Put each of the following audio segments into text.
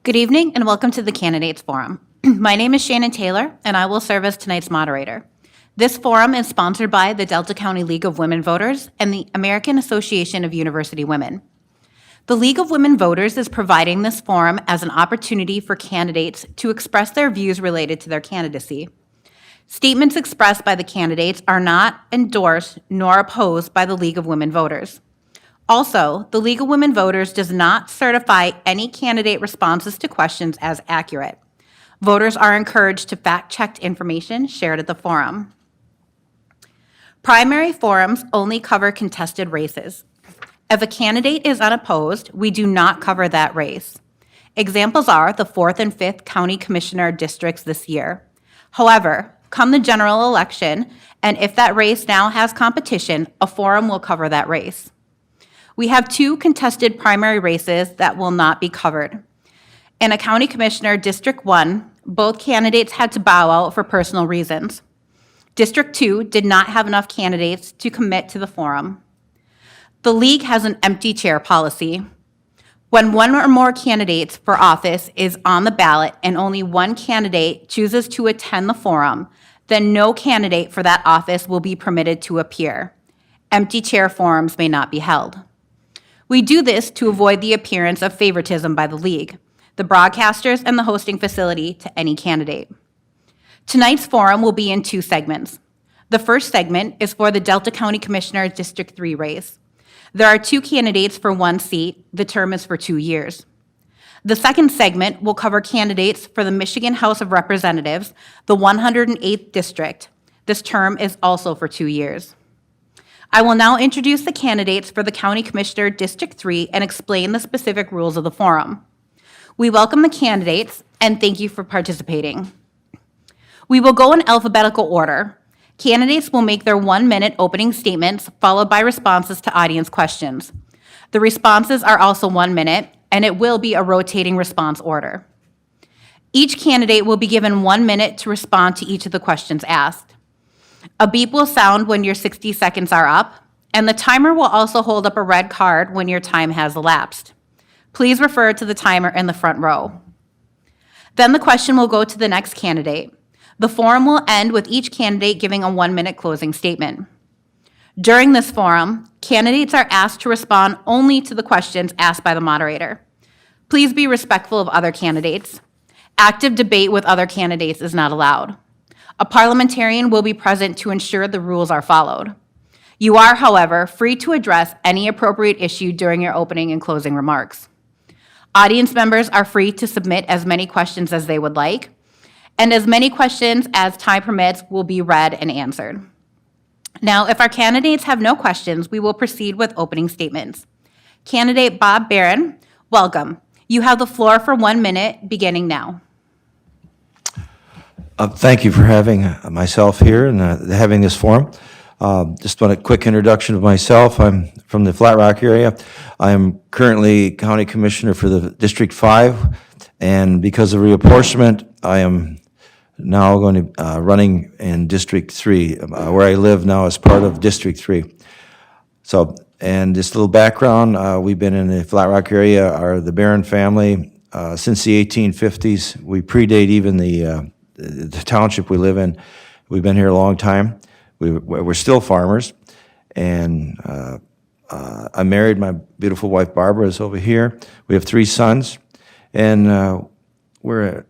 Good evening and welcome to the Candidates Forum. My name is Shannon Taylor and I will serve as tonight's moderator. This forum is sponsored by the Delta County League of Women Voters and the American Association of University Women. The League of Women Voters is providing this forum as an opportunity for candidates to express their views related to their candidacy. Statements expressed by the candidates are not endorsed nor opposed by the League of Women Voters. Also, the League of Women Voters does not certify any candidate responses to questions as accurate. Voters are encouraged to fact-check information shared at the forum. Primary forums only cover contested races. If a candidate is unopposed, we do not cover that race. Examples are the 4th and 5th County Commissioner districts this year. However, come the general election, and if that race now has competition, a forum will cover that race. We have 2 contested primary races that will not be covered. In a County Commissioner District 1, both candidates had to bow out for personal reasons. District 2 did not have enough candidates to commit to the forum. The League has an empty chair policy. When one or more candidates for office is on the ballot and only one candidate chooses to attend the forum, then no candidate for that office will be permitted to appear. Empty chair forums may not be held. We do this to avoid the appearance of favoritism by the League, the broadcasters, and the hosting facility to any candidate. Tonight's forum will be in 2 segments. The first segment is for the Delta County Commissioner District 3 race. There are 2 candidates for 1 seat. The term is for 2 years. The second segment will cover candidates for the Michigan House of Representatives, the 108th District. This term is also for 2 years. I will now introduce the candidates for the County Commissioner District 3 and explain the specific rules of the forum. We welcome the candidates and thank you for participating. We will go in alphabetical order. Candidates will make their 1-minute opening statements followed by responses to audience questions. The responses are also 1 minute and it will be a rotating response order. Each candidate will be given 1 minute to respond to each of the questions asked. A beep will sound when your 60 seconds are up, and the timer will also hold up a red card when your time has elapsed. Please refer to the timer in the front row. Then the question will go to the next candidate. The forum will end with each candidate giving a 1-minute closing statement. During this forum, candidates are asked to respond only to the questions asked by the moderator. Please be respectful of other candidates. Active debate with other candidates is not allowed. A parliamentarian will be present to ensure the rules are followed. You are, however, free to address any appropriate issue during your opening and closing remarks. Audience members are free to submit as many questions as they would like, and as many questions as time permits will be read and answered. Now, if our candidates have no questions, we will proceed with opening statements. Candidate Bob Barron, welcome. You have the floor for 1 minute, beginning now. Thank you for having myself here and having this forum. Just want a quick introduction of myself. I'm from the Flat Rock area. I'm currently County Commissioner for the District 5, and because of reapportionment, I am now going to running in District 3, where I live now as part of District 3. So, and just a little background, we've been in the Flat Rock area, the Barron family, since the 1850s. We predate even the township we live in. We've been here a long time. We're still farmers, and I'm married. My beautiful wife Barbara is over here. We have 3 sons, and we're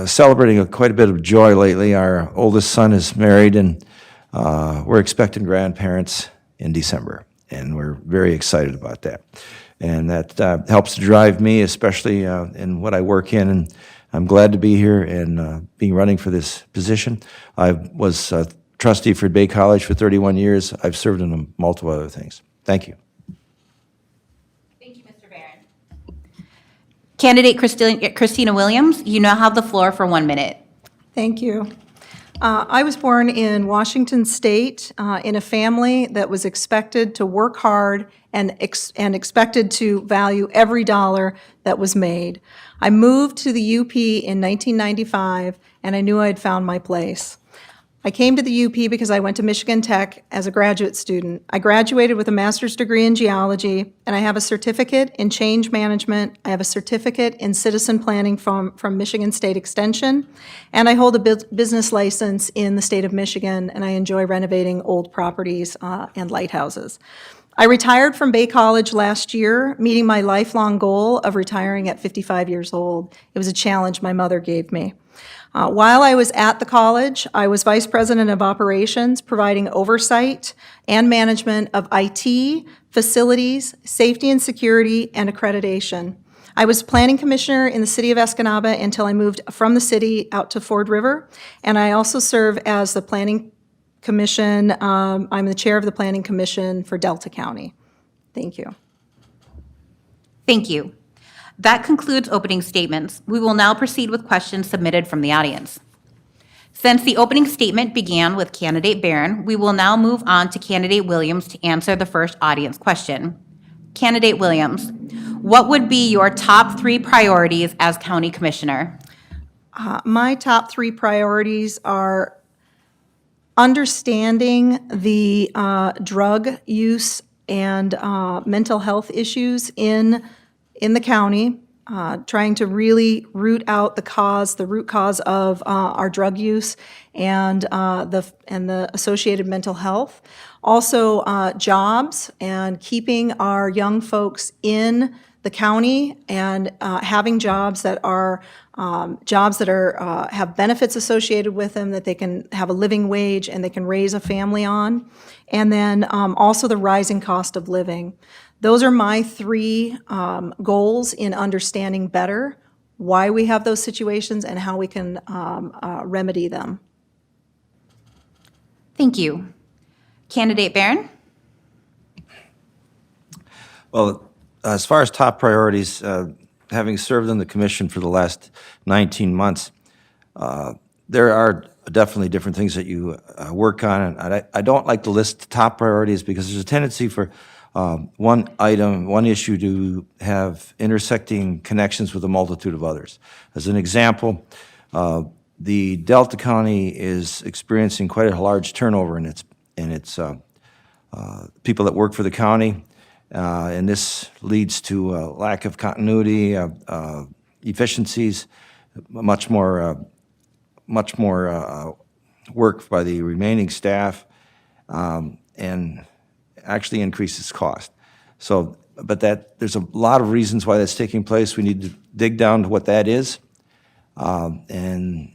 celebrating quite a bit of joy lately. Our oldest son is married, and we're expecting grandparents in December, and we're very excited about that. And that helps to drive me, especially in what I work in, and I'm glad to be here and being running for this position. I was a trustee for Bay College for 31 years. I've served in multiple other things. Thank you. Thank you, Mr. Barron. Candidate Christina Williams, you now have the floor for 1 minute. Thank you. I was born in Washington State in a family that was expected to work hard and expected to value every dollar that was made. I moved to the UP in 1995, and I knew I'd found my place. I came to the UP because I went to Michigan Tech as a graduate student. I graduated with a master's degree in geology, and I have a certificate in change management. I have a certificate in citizen planning from Michigan State Extension, and I hold a business license in the state of Michigan, and I enjoy renovating old properties and lighthouses. I retired from Bay College last year, meeting my lifelong goal of retiring at 55 years old. It was a challenge my mother gave me. While I was at the college, I was vice president of operations, providing oversight and management of IT, facilities, safety and security, and accreditation. I was planning commissioner in the city of Escanaba until I moved from the city out to Ford River, and I also serve as the planning commission. I'm the chair of the planning commission for Delta County. Thank you. Thank you. That concludes opening statements. We will now proceed with questions submitted from the audience. Since the opening statement began with candidate Barron, we will now move on to candidate Williams to answer the first audience question. Candidate Williams, what would be your top 3 priorities as county commissioner? My top 3 priorities are understanding the drug use and mental health issues in the county, trying to really root out the root cause of our drug use and the associated mental health. Also, jobs and keeping our young folks in the county and having jobs that have benefits associated with them, that they can have a living wage and they can raise a family on. And then also the rising cost of living. Those are my 3 goals in understanding better why we have those situations and how we can remedy them. Thank you. Candidate Barron? Well, as far as top priorities, having served on the commission for the last 19 months, there are definitely different things that you work on. And I don't like to list top priorities because there's a tendency for one issue to have intersecting connections with a multitude of others. As an example, the Delta County is experiencing quite a large turnover in its people that work for the county, and this leads to a lack of continuity, efficiencies, much more work by the remaining staff, and actually increases cost. So, but there's a lot of reasons why that's taking place. We need to dig down to what that is, and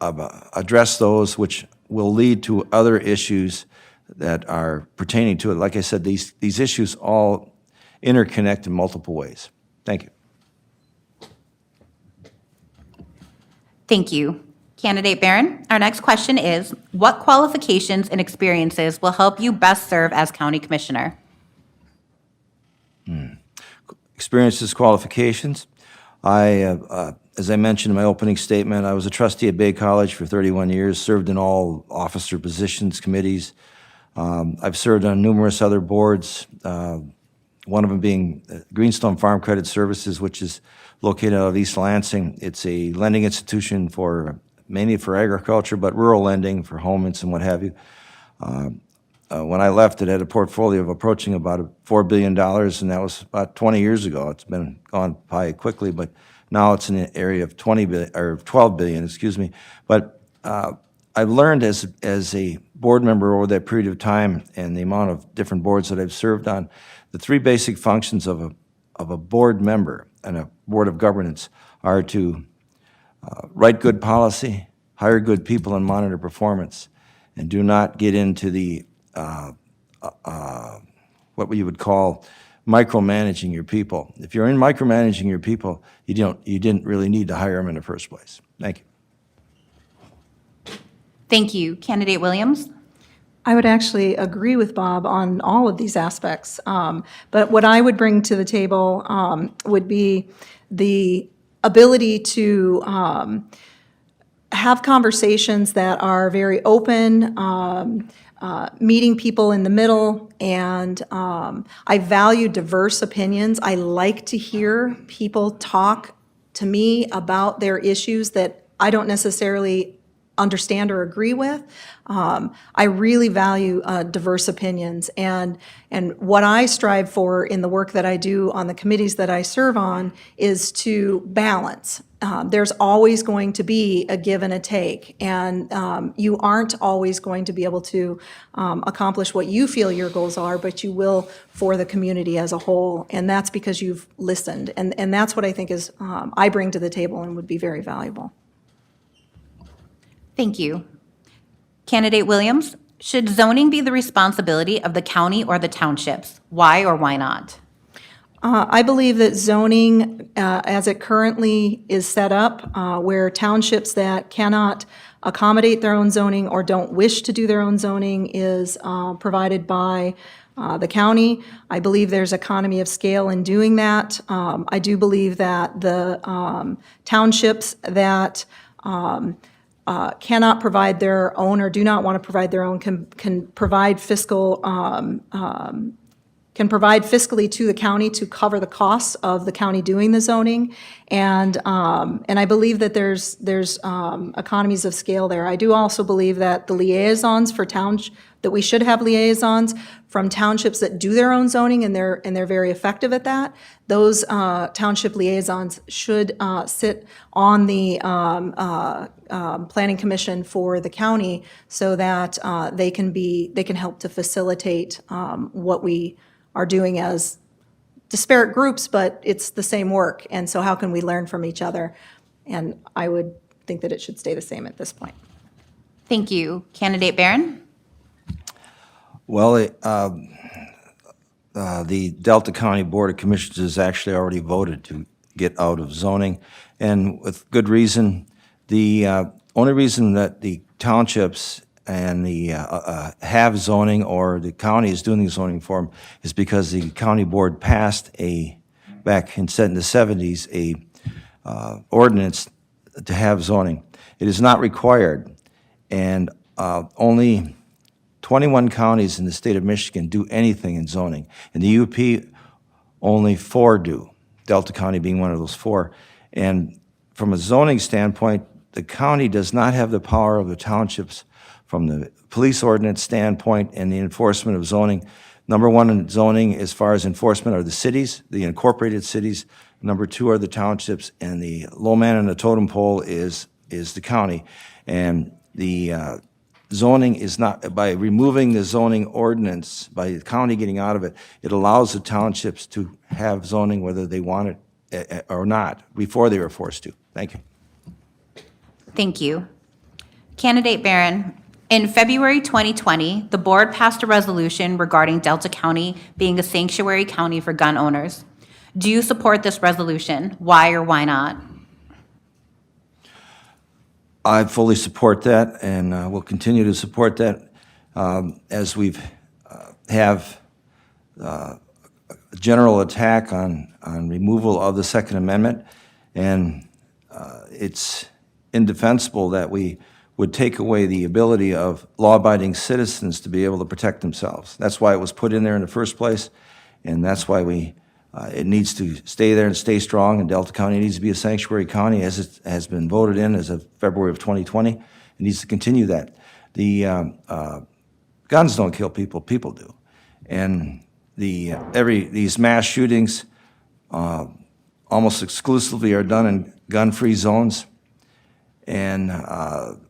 address those, which will lead to other issues that are pertaining to it. Like I said, these issues all interconnect in multiple ways. Thank you. Thank you. Candidate Barron, our next question is, what qualifications and experiences will help you best serve as county commissioner? Experiences, qualifications. As I mentioned in my opening statement, I was a trustee at Bay College for 31 years, served in all officer positions, committees. I've served on numerous other boards, one of them being Greenstone Farm Credit Services, which is located out of East Lansing. It's a lending institution mainly for agriculture, but rural lending for homes and what have you. When I left, it had a portfolio of approaching about $4 billion, and that was about 20 years ago. It's been gone by quickly, but now it's in an area of 12 billion, excuse me. But I've learned as a board member over that period of time and the amount of different boards that I've served on, the 3 basic functions of a board member and a board of governance are to write good policy, hire good people, and monitor performance, and do not get into the what you would call micromanaging your people. If you're in micromanaging your people, you didn't really need to hire them in the first place. Thank you. Thank you. Candidate Williams? I would actually agree with Bob on all of these aspects. But what I would bring to the table would be the ability to have conversations that are very open, meeting people in the middle, and I value diverse opinions. I like to hear people talk to me about their issues that I don't necessarily understand or agree with. I really value diverse opinions, and what I strive for in the work that I do on the committees that I serve on is to balance. There's always going to be a give and a take, and you aren't always going to be able to accomplish what you feel your goals are, but you will for the community as a whole, and that's because you've listened, and that's what I think is I bring to the table and would be very valuable. Thank you. Candidate Williams, should zoning be the responsibility of the county or the townships? Why or why not? I believe that zoning, as it currently is set up, where townships that cannot accommodate their own zoning or don't wish to do their own zoning is provided by the county. I believe there's economy of scale in doing that. I do believe that the townships that cannot provide their own or do not want to provide their own can provide fiscal can provide fiscally to the county to cover the costs of the county doing the zoning, and I believe that there's economies of scale there. I do also believe that the liaisons for towns, that we should have liaisons from townships that do their own zoning, and they're very effective at that. Those township liaisons should sit on the planning commission for the county so that they can help to facilitate what we are doing as disparate groups, but it's the same work. And so how can we learn from each other? And I would think that it should stay the same at this point. Thank you. Candidate Barron? Well, the Delta County Board of Commissioners has actually already voted to get out of zoning, and with good reason. The only reason that the townships and the have zoning, or the county is doing the zoning for them, is because the county board passed back in the 70s, ordinance to have zoning. It is not required, and only 21 counties in the state of Michigan do anything in zoning. In the UP, only 4 do, Delta County being one of those 4. And from a zoning standpoint, the county does not have the power of the townships from the police ordinance standpoint and the enforcement of zoning. Number 1 in zoning as far as enforcement are the cities, the incorporated cities. Number 2 are the townships, and the low man on the totem pole is the county. And the zoning is not, by removing the zoning ordinance, by the county getting out of it, it allows the townships to have zoning whether they want it or not, before they were forced to. Thank you. Thank you. Candidate Barron, in February 2020, the board passed a resolution regarding Delta County being a sanctuary county for gun owners. Do you support this resolution? Why or why not? I fully support that, and will continue to support that as we've have a general attack on removal of the Second Amendment, and it's indefensible that we would take away the ability of law-abiding citizens to be able to protect themselves. That's why it was put in there in the first place, and that's why it needs to stay there and stay strong, and Delta County needs to be a sanctuary county as it has been voted in as of February of 2020. It needs to continue that. The guns don't kill people, people do. And these mass shootings almost exclusively are done in gun-free zones. And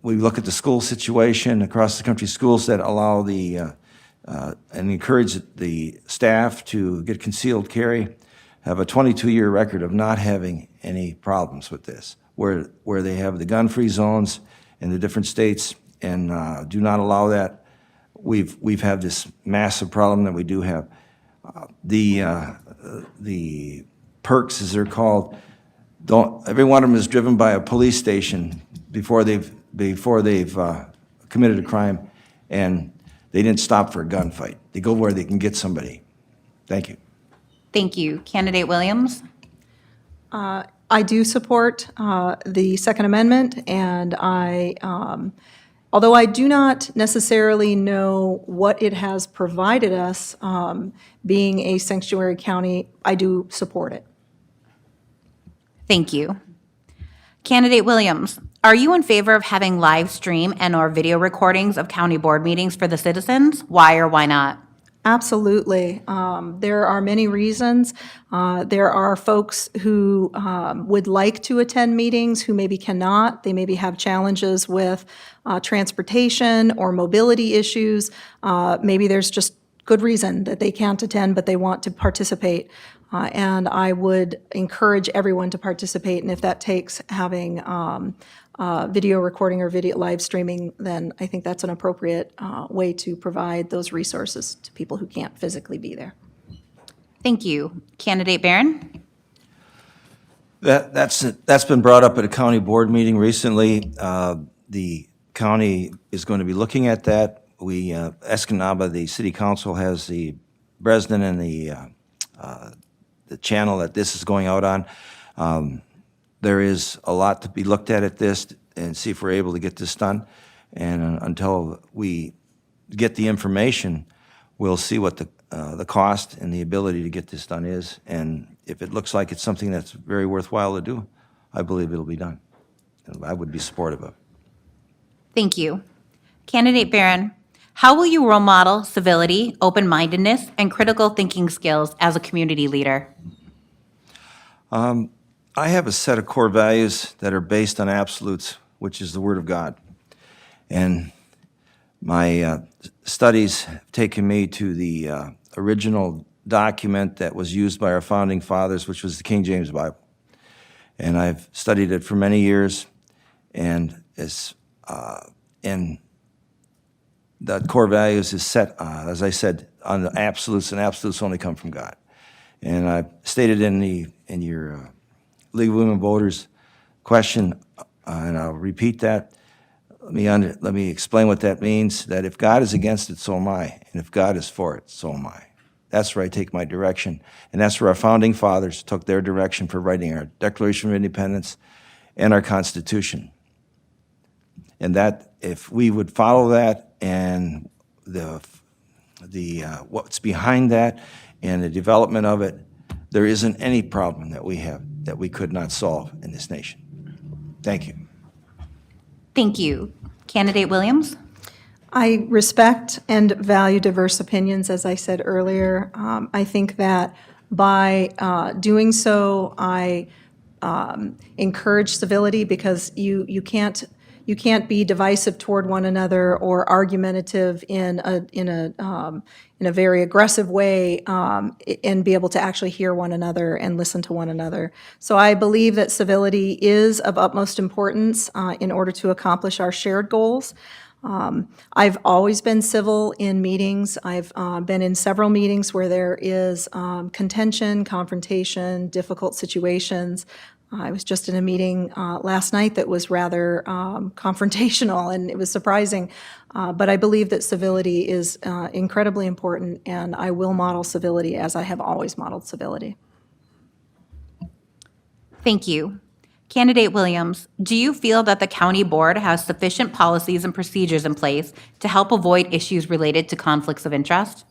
we look at the school situation across the country, schools that allow and encourage the staff to get concealed carry, have a 22-year record of not having any problems with this, where they have the gun-free zones in the different states and do not allow that. We've had this massive problem that we do have. The perks, as they're called, every one of them is driven by a police station before they've committed a crime, and they didn't stop for a gunfight. They go where they can get somebody. Thank you. Thank you. Candidate Williams? I do support the Second Amendment, and although I do not necessarily know what it has provided us, being a sanctuary county, I do support it. Thank you. Candidate Williams, Are you in favor of having live stream and/or video recordings of county board meetings for the citizens? Why or why not? Absolutely. There are many reasons. There are folks who would like to attend meetings who maybe cannot. They maybe have challenges with transportation or mobility issues. Maybe there's just good reason that they can't attend, but they want to participate. And I would encourage everyone to participate, and if that takes having video recording or video live streaming, then I think that's an appropriate way to provide those resources to people who can't physically be there. Thank you. Candidate Barron? That's been brought up at a county board meeting recently. The county is going to be looking at that. Escanaba, the city council has the Bresnan and the channel that this is going out on. There is a lot to be looked at this and see if we're able to get this done. And until we get the information, we'll see what the cost and the ability to get this done is. And if it looks like it's something that's very worthwhile to do, I believe it'll be done. And I would be supportive of it. Thank you. Candidate Barron, how will you role model civility, open-mindedness, and critical thinking skills as a community leader? I have a set of core values that are based on absolutes, which is the Word of God. And my studies have taken me to the original document that was used by our founding fathers, which was the King James Bible. And I've studied it for many years, and the core values is set, as I said, on the absolutes, and absolutes only come from God. And I stated in your League of Women Voters question, and I'll repeat that. Let me explain what that means, that if God is against it, so am I. And if God is for it, so am I. That's where I take my direction. And that's where our founding fathers took their direction for writing our Declaration of Independence and our Constitution. And that, if we would follow that and what's behind that and the development of it, there isn't any problem that we have that we could not solve in this nation. Thank you. Thank you. Candidate Williams? I respect and value diverse opinions, as I said earlier. I think that by doing so, I encourage civility, because you can't be divisive toward one another or argumentative in a very aggressive way, and be able to actually hear one another and listen to one another. So I believe that civility is of utmost importance in order to accomplish our shared goals. I've always been civil in meetings. I've been in several meetings where there is contention, confrontation, difficult situations. I was just in a meeting last night that was rather confrontational, and it was surprising. But I believe that civility is incredibly important, and I will model civility as I have always modeled civility. Thank you. Candidate Williams, do you feel that the county board has sufficient policies and procedures in place to help avoid issues related to conflicts of interest?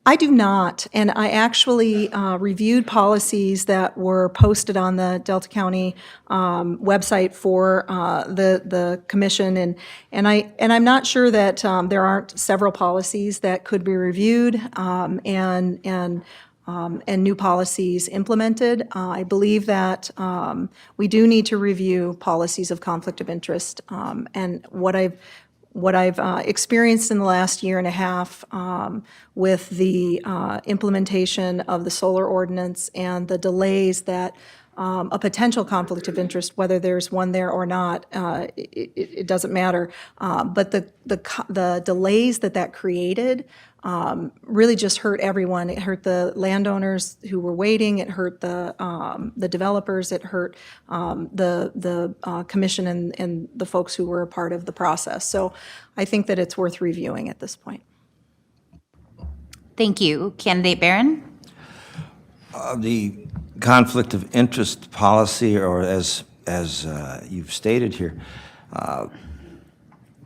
I do not, and I actually reviewed policies that were posted on the Delta County website for the commission, and I'm not sure that there aren't several policies that could be reviewed and new policies implemented. I believe that we do need to review policies of conflict of interest, and what I've experienced in the last year and a half with the implementation of the solar ordinance and the delays that a potential conflict of interest, whether there's one there or not, it doesn't matter. But the delays that created really just hurt everyone. It hurt the landowners who were waiting. It hurt the developers. It hurt the commission and the folks who were a part of the process. So I think that it's worth reviewing at this point. Thank you. Candidate Barron? The conflict of interest policy, or as you've stated here,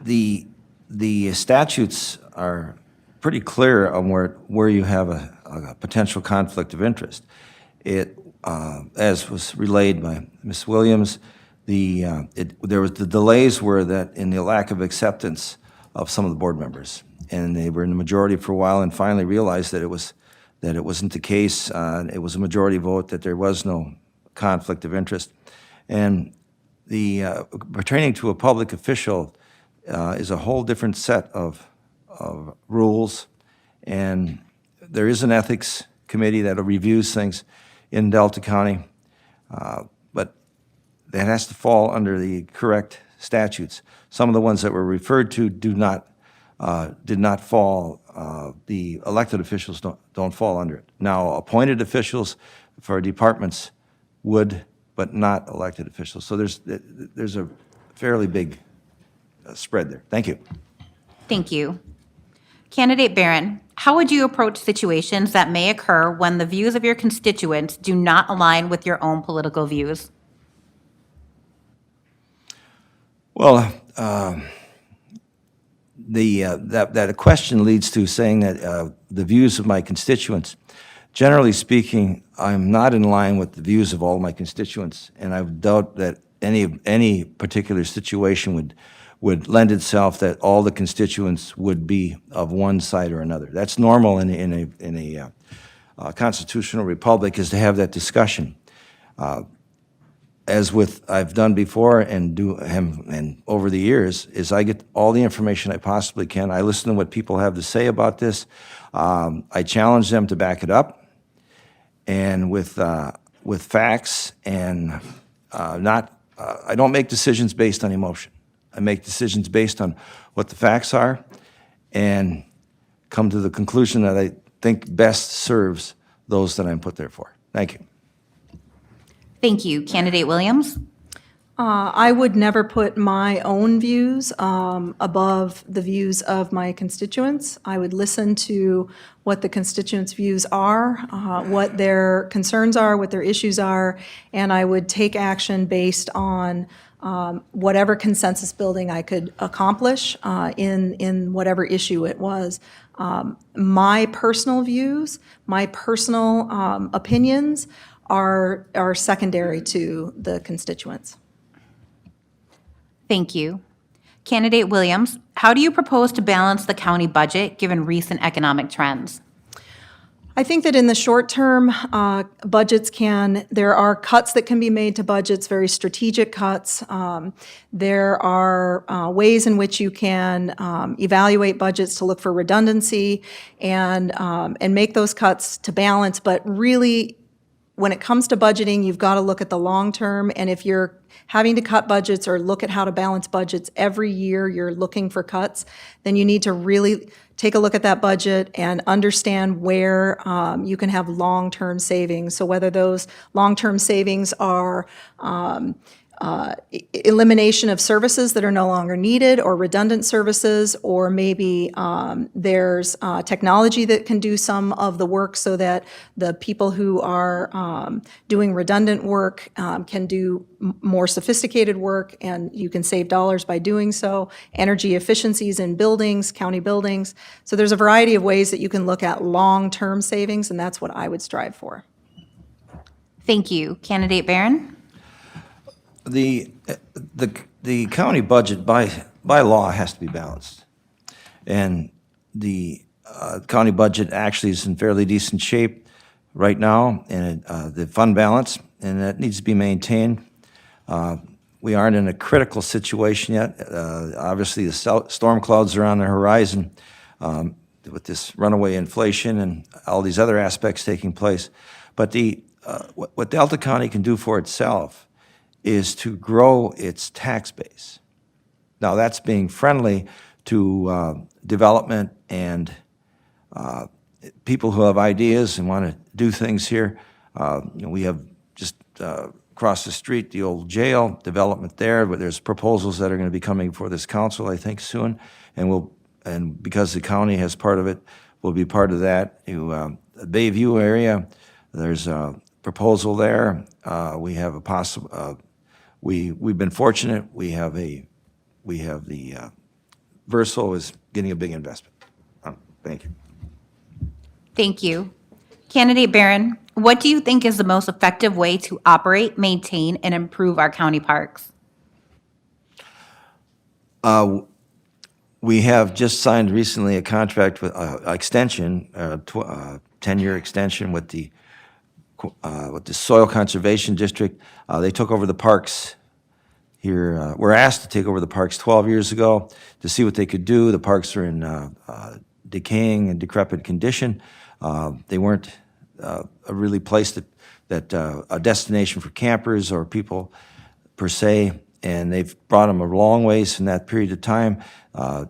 the statutes are pretty clear on where you have a potential conflict of interest. It, as was relayed by Ms. Williams, there was, the delays were that in the lack of acceptance of some of the board members. And they were in the majority for a while and finally realized that it wasn't the case. It was a majority vote, that there was no conflict of interest. And pertaining to a public official is a whole different set of rules. And there is an ethics committee that reviews things in Delta County, but that has to fall under the correct statutes. Some of the ones that were referred to did not fall, the elected officials don't fall under it. Now, appointed officials for departments would, but not elected officials. So there's a fairly big spread there. Thank you. Thank you. Candidate Barron, how would you approach situations that may occur when the views of your constituents do not align with your own political views? Well, that question leads to saying that the views of my constituents, generally speaking, I'm not in line with the views of all my constituents, and I doubt that any particular situation would lend itself that all the constituents would be of one side or another. That's normal in a constitutional republic, is to have that discussion. As with I've done before and over the years, is I get all the information I possibly can. I listen to what people have to say about this. I challenge them to back it up, and with facts, and I don't make decisions based on emotion. I make decisions based on what the facts are, and come to the conclusion that I think best serves those that I'm put there for. Thank you. Thank you. Candidate Williams? I would never put my own views above the views of my constituents. I would listen to what the constituents' views are, what their concerns are, what their issues are, and I would take action based on whatever consensus building I could accomplish in whatever issue it was. My personal views, my personal opinions are secondary to the constituents. Thank you. Candidate Williams, how do you propose to balance the county budget given recent economic trends? I think that in the short term, there are cuts that can be made to budgets, very strategic cuts. There are ways in which you can evaluate budgets to look for redundancy and make those cuts to balance. But really, when it comes to budgeting, you've got to look at the long term. And if you're having to cut budgets or look at how to balance budgets every year, you're looking for cuts, then you need to really take a look at that budget and understand where you can have long-term savings. So whether those long-term savings are elimination of services that are no longer needed, or redundant services, or maybe there's technology that can do some of the work so that the people who are doing redundant work can do more sophisticated work, and you can save dollars by doing so. Energy efficiencies in buildings, county buildings. So there's a variety of ways that you can look at long-term savings, and that's what I would strive for. Thank you. Candidate Barron? The county budget by law has to be balanced, and the county budget actually is in fairly decent shape right now, and the fund balance, and that needs to be maintained. We aren't in a critical situation yet. Obviously, the storm clouds are on the horizon with this runaway inflation and all these other aspects taking place. But what Delta County can do for itself is to grow its tax base. Now, that's being friendly to development and people who have ideas and want to do things here. We have just across the street, the old jail development there, but there's proposals that are going to be coming before this council, I think, soon, and because the county has part of it, we'll be part of that. The Bayview area, there's a proposal there. We have a possible. We've been fortunate. We have the Verso is getting a big investment. Thank you. Thank you. Candidate Barron, what do you think is the most effective way to operate, maintain, and improve our county parks? We have just signed recently a contract with, extension, 10-year extension with the Soil Conservation District. They took over the parks here, were asked to take over the parks 12 years ago to see what they could do. The parks are in decaying and decrepit condition. They weren't a really place that a destination for campers or people per se, and they've brought them a long ways in that period of time.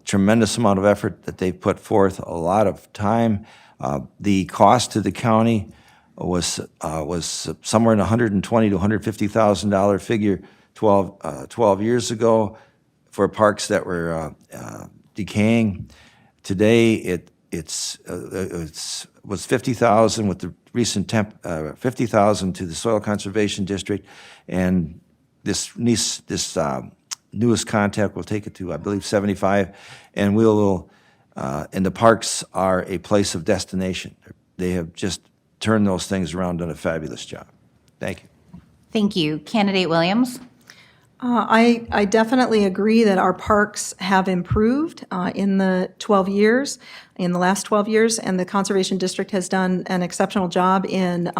Tremendous amount of effort that they've put forth, a lot of time. The cost to the county was somewhere in $120,000 to $150,000 figure 12 years ago for parks that were decaying. Today, it was $50,000 with the recent $50,000 to the Soil Conservation District, and this newest contact will take it to, I believe, 75, and and the parks are a place of destination. They have just turned those things around, done a fabulous job. Thank you. Thank you. Candidate Williams? I definitely agree that our parks have improved in the last 12 years, and the Conservation District has done an exceptional job in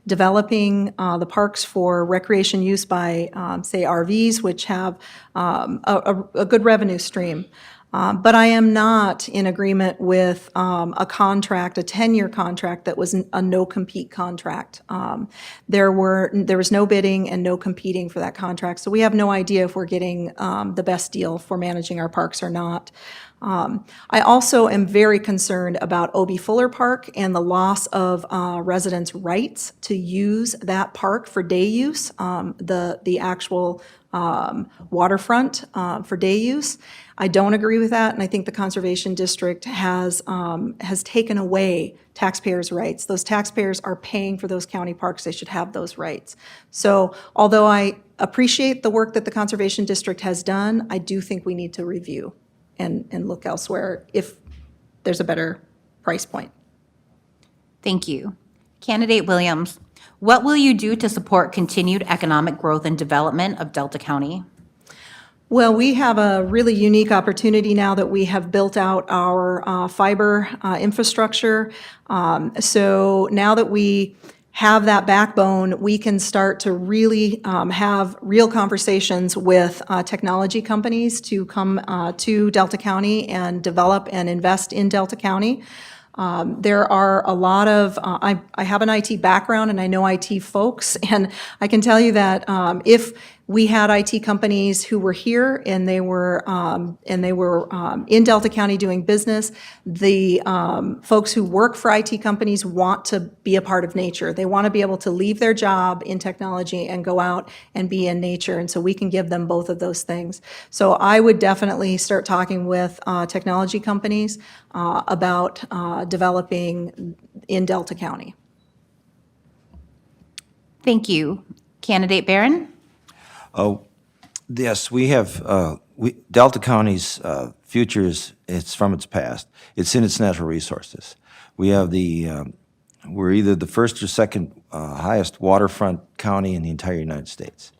developing the parks for recreation use by, say, RVs, which have a good revenue stream. But I am not in agreement with a contract, a 10-year contract that was a no-compete contract. There was no bidding and no competing for that contract, so we have no idea if we're getting the best deal for managing our parks or not. I also am very concerned about O.B. Fuller Park and the loss of residents' rights to use that park for day use, the actual waterfront for day use. I don't agree with that, and I think the Conservation District has taken away taxpayers' rights. Those taxpayers are paying for those county parks. They should have those rights. So although I appreciate the work that the Conservation District has done, I do think we need to review and look elsewhere if there's a better price point. Thank you. Candidate Williams, what will you do to support continued economic growth and development of Delta County? Well, we have a really unique opportunity now that we have built out our fiber infrastructure. So now that we have that backbone, we can start to really have real conversations with technology companies to come to Delta County and develop and invest in Delta County. There are a lot of, I have an IT background and I know IT folks, and I can tell you that if we had IT companies who were here and they were in Delta County doing business, the folks who work for IT companies want to be a part of nature. They want to be able to leave their job in technology and go out and be in nature, and so we can give them both of those things. So I would definitely start talking with technology companies about developing in Delta County. Thank you. Candidate Barron? Oh, yes, we have, Delta County's future it's from its past. It's in its natural resources. We have we're either the first or second highest waterfront county in the entire United States.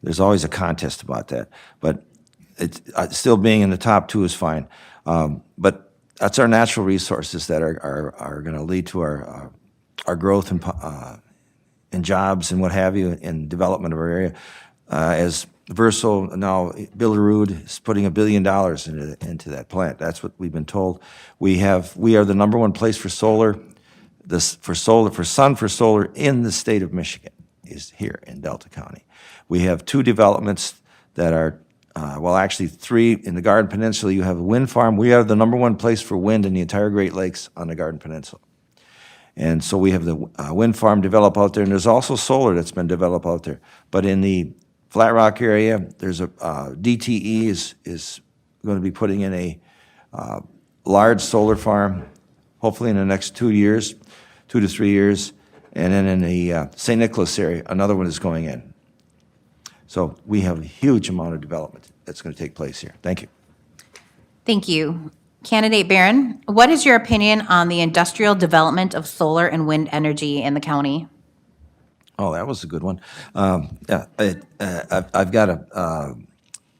There's always a contest about that, but it's still being in the top two is fine. But that's our natural resources that are going to lead to our growth and jobs and what have you in development of our area. As Verso, now Billerud is putting $1 billion into that plant. That's what we've been told. We are the #1 place for solar. For solar in the state of Michigan is here in Delta County. We have 2 developments that are, well, actually 3 in the Garden Peninsula. You have a wind farm. We are the #1 place for wind in the entire Great Lakes on the Garden Peninsula. And so we have the wind farm developed out there, and there's also solar that's been developed out there. But in the Flat Rock area, there's a DTE is going to be putting in a large solar farm, hopefully in the next 2 to 3 years. And then in the St. Nicholas area, another one is going in. So we have a huge amount of development that's going to take place here. Thank you. Thank you. Candidate Barron, what is your opinion on the industrial development of solar and wind energy in the county? Oh, that was a good one. Yeah, I've got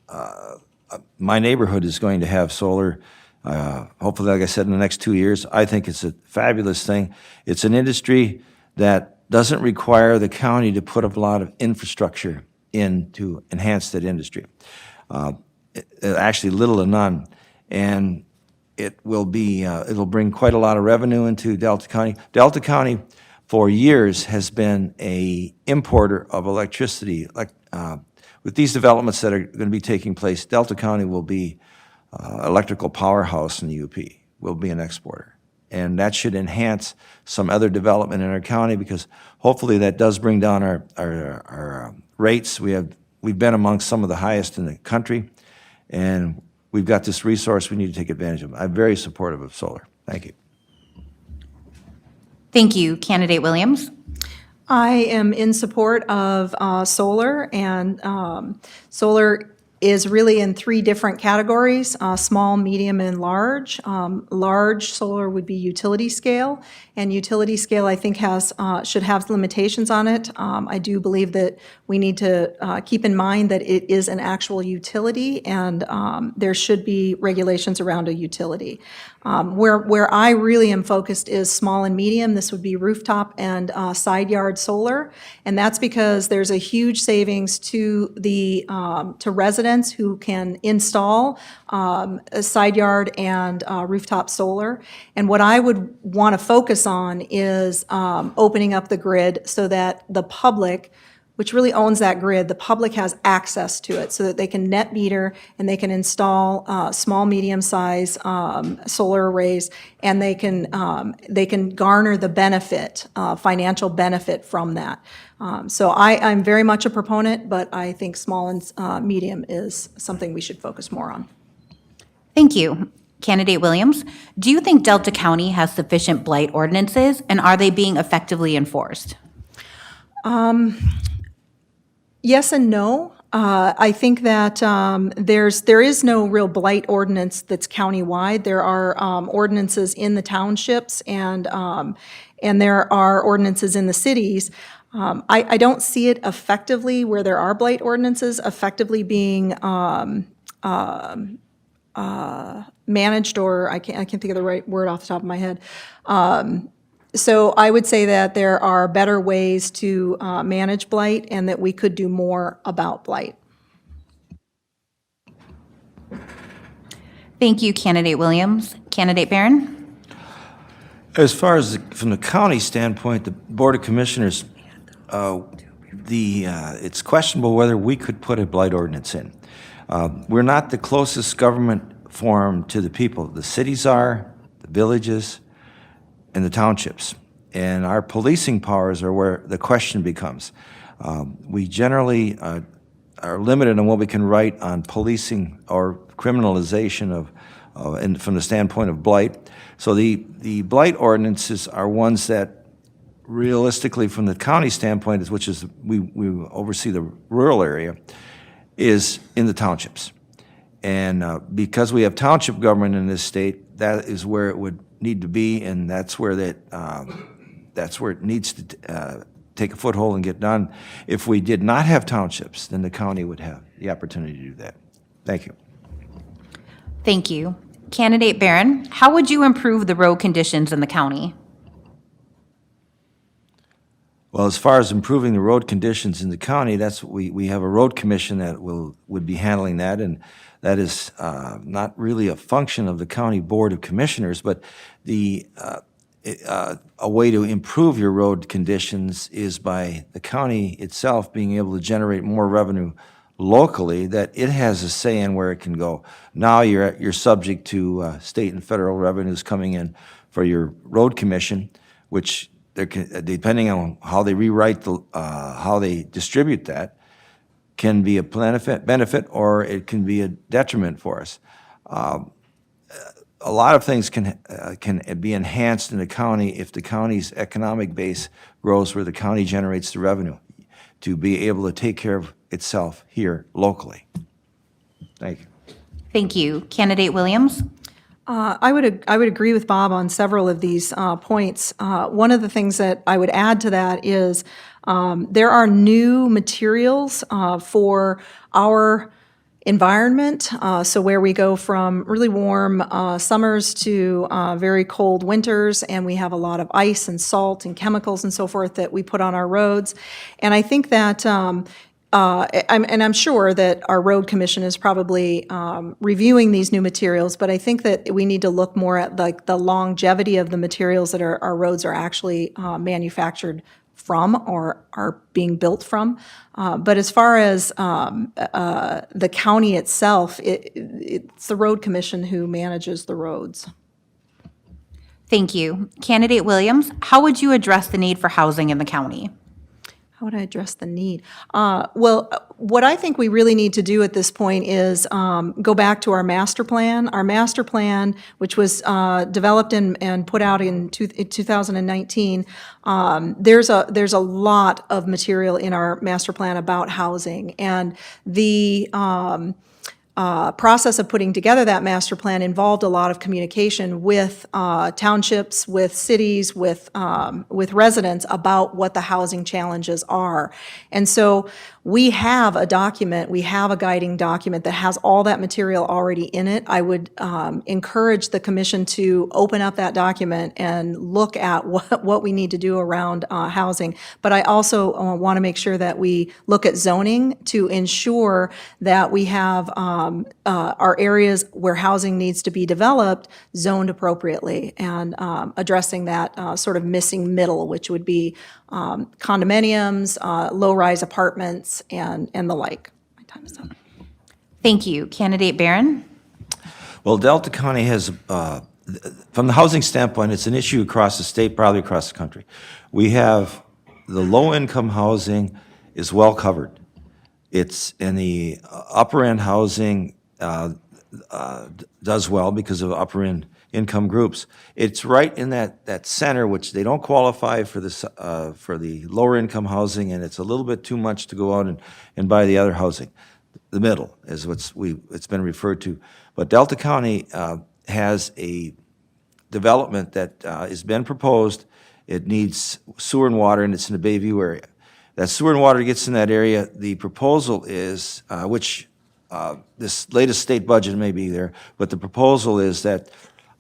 a my neighborhood is going to have solar, hopefully, like I said, in the next 2 years. I think it's a fabulous thing. It's an industry that doesn't require the county to put up a lot of infrastructure in to enhance that industry. Actually, little to none. And it will be, it'll bring quite a lot of revenue into Delta County. Delta County, for years, has been a importer of electricity. With these developments that are going to be taking place, Delta County will be electrical powerhouse in the UP, will be an exporter. And that should enhance some other development in our county, because hopefully that does bring down our rates. We've been among some of the highest in the country, and we've got this resource we need to take advantage of. I'm very supportive of solar. Thank you. Thank you. Candidate Williams? I am in support of solar, and solar is really in 3 different categories, small, medium, and large. Large solar would be utility scale, and utility scale, I think, should have limitations on it. I do believe that we need to keep in mind that it is an actual utility, and there should be regulations around a utility. Where I really am focused is small and medium. This would be rooftop and side yard solar, and that's because there's a huge savings to the to residents who can install a side yard and rooftop solar. And what I would want to focus on is opening up the grid so that the public, which really owns that grid, the public has access to it so that they can net meter and they can install small, medium-size solar arrays, and they can garner the benefit, financial benefit from that. So I'm very much a proponent, but I think small and medium is something we should focus more on. Thank you. Candidate Williams, do you think Delta County has sufficient blight ordinances, and are they being effectively enforced? Yes and no. I think that there is no real blight ordinance that's countywide. There are ordinances in the townships, and there are ordinances in the cities. I don't see it effectively where there are blight ordinances effectively being managed, or I can't think of the right word off the top of my head. So I would say that there are better ways to manage blight, and that we could do more about blight. Thank you, Candidate Williams. Candidate Barron? As far as from the county standpoint, the Board of Commissioners, it's questionable whether we could put a blight ordinance in. We're not the closest government form to the people. The cities are, the villages, and the townships. And our policing powers are where the question becomes. We generally are limited on what we can write on policing or criminalization and from the standpoint of blight. So the blight ordinances are ones that realistically from the county standpoint, which is we oversee the rural area, is in the townships. And because we have township government in this state, that is where it would need to be, and that's where it needs to take a foothold and get done. If we did not have townships, then the county would have the opportunity to do that. Thank you. Thank you. Candidate Barron, how would you improve the road conditions in the county? Well, as far as improving the road conditions in the county, that's what we have a road commission that would be handling that, and that is not really a function of the county board of commissioners, but a way to improve your road conditions is by the county itself being able to generate more revenue locally, that it has a say in where it can go. Now you're subject to state and federal revenues coming in for your road commission, which depending on how they rewrite how they distribute that, can be a benefit or it can be a detriment for us. A lot of things can be enhanced in the county if the county's economic base grows, where the county generates the revenue to be able to take care of itself here locally. Thank you. Thank you. Candidate Williams? I would agree with Bob on several of these points. One of the things that I would add to that is there are new materials for our environment, so where we go from really warm summers to very cold winters, and we have a lot of ice and salt and chemicals and so forth that we put on our roads. And I think that, I'm sure that our road commission is probably reviewing these new materials, but I think that we need to look more at like the longevity of the materials that our roads are actually manufactured from or are being built from. But as far as the county itself, it's the road commission who manages the roads. Thank you. Candidate Williams, how would you address the need for housing in the county? How would I address the need? Well, what I think we really need to do at this point is go back to our master plan. Our master plan, which was developed and put out in 2019, there's a lot of material in our master plan about housing. And the process of putting together that master plan involved a lot of communication with townships, with cities, with residents about what the housing challenges are. And so we have a document, we have a guiding document that has all that material already in it. I would encourage the commission to open up that document and look at what we need to do around housing. But I also want to make sure that we look at zoning to ensure that we have our areas where housing needs to be developed zoned appropriately, and addressing that sort of missing middle, which would be condominiums, low-rise apartments, and the like. My time is up. Thank you. Candidate Barron? Well, Delta County has, from the housing standpoint, it's an issue across the state, probably across the country. We have the low-income housing is well covered. It's in the upper-end housing does well because of upper-end income groups. It's right in that center, which they don't qualify for the lower income housing, and it's a little bit too much to go out and buy the other housing. The middle is it's been referred to. But Delta County has a development that has been proposed. It needs sewer and water, and it's in the Bayview area. That sewer and water gets in that area. The proposal is, which this latest state budget may be there, but the proposal is that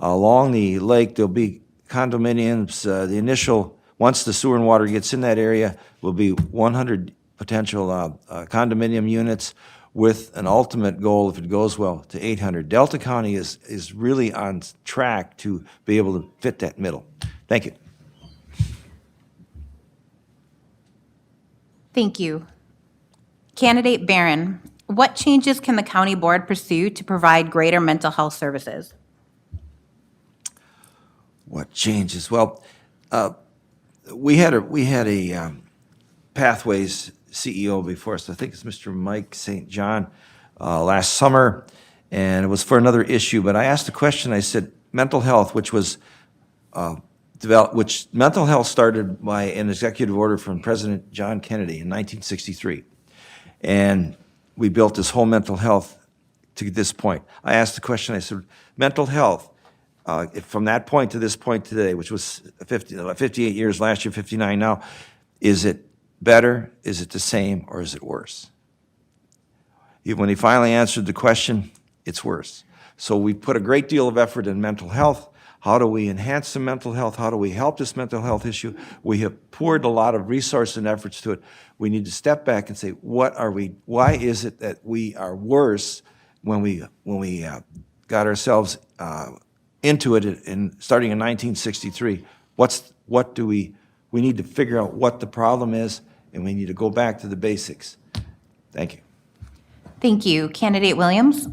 along the lake, there'll be condominiums. The initial, once the sewer and water gets in that area, will be 100 potential condominium units with an ultimate goal, if it goes well, to 800. Delta County is really on track to be able to fit that middle. Thank you. Thank you. Candidate Barron, what changes can the county board pursue to provide greater mental health services? What changes? Well, we had a Pathways CEO before us. I think it's Mr. Mike St. John last summer, and it was for another issue. But I asked a question. I said, mental health, which was mental health started by an executive order from President John Kennedy in 1963, and we built this whole mental health to this point. I asked the question. I said, mental health. From that point to this point today, which was 58 years last year, 59 now, is it better, is it the same, or is it worse? When he finally answered the question, it's worse. So we put a great deal of effort in mental health. How do we enhance the mental health? How do we help this mental health issue? We have poured a lot of resource and efforts to it. We need to step back and say, why is it that we are worse when we got ourselves into it starting in 1963. We need to figure out what the problem is, and we need to go back to the basics. Thank you. Thank you. Candidate Williams?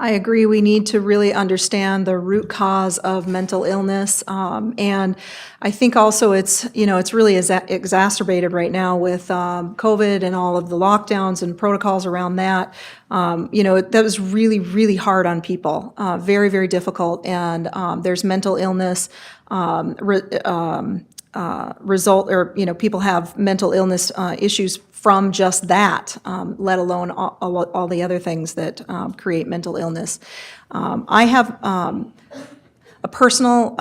I agree. We need to really understand the root cause of mental illness. And I think also it's really exacerbated right now with COVID and all of the lockdowns and protocols around that. That was really, really hard on people, very, very difficult. And there's mental illness people have mental illness issues from just that, let alone all the other things that create mental illness. I have a personal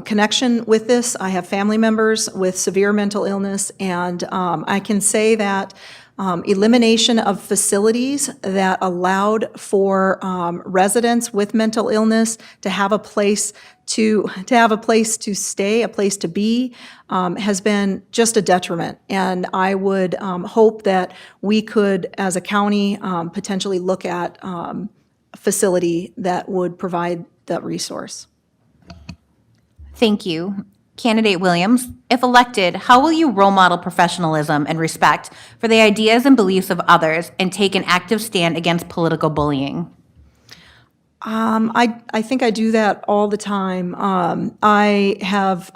connection with this. I have family members with severe mental illness, and I can say that elimination of facilities that allowed for residents with mental illness to have a place to stay, a place to be, has been just a detriment. And I would hope that we could, as a county, potentially look at a facility that would provide that resource. Thank you. Candidate Williams, if elected, how will you role model professionalism and respect for the ideas and beliefs of others and take an active stand against political bullying? I think I do that all the time. I have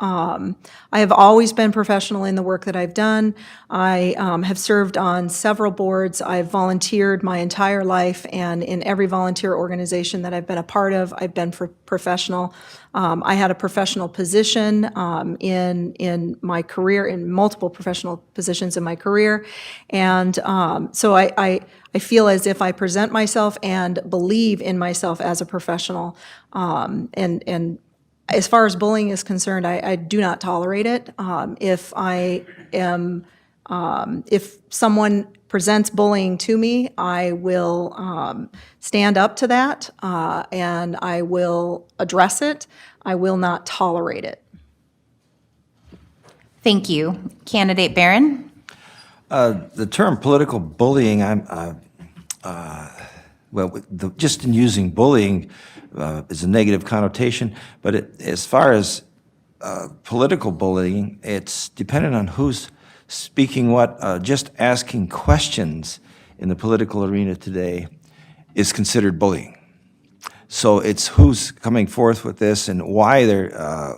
always been professional in the work that I've done. I have served on several boards. I've volunteered my entire life, and in every volunteer organization that I've been a part of, I've been professional. I had a professional position in my career, in multiple professional positions in my career, and so I feel as if I present myself and believe in myself as a professional. And as far as bullying is concerned, I do not tolerate it. If someone presents bullying to me, I will stand up to that, and I will address it. I will not tolerate it. Thank you. Candidate Barron? The term political bullying, just in using bullying is a negative connotation, but as far as political bullying, it's dependent on who's speaking what. Just asking questions in the political arena today is considered bullying. So it's who's coming forth with this and why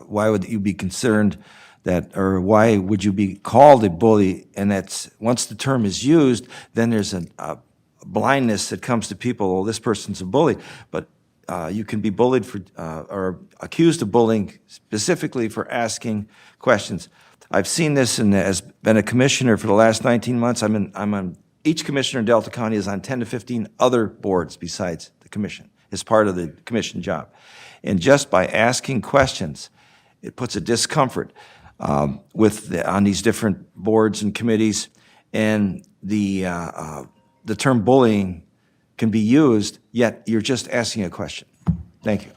why would you be concerned that, or why would you be called a bully? And that's, once the term is used, then there's a blindness that comes to people, oh, this person's a bully. But you can be bullied for, or accused of bullying specifically for asking questions. I've seen this as been a commissioner for the last 19 months. I'm on, each commissioner in Delta County is on 10 to 15 other boards besides the commission, as part of the commission job. And just by asking questions, it puts a discomfort on these different boards and committees, and the term bullying can be used, yet you're just asking a question. Thank you.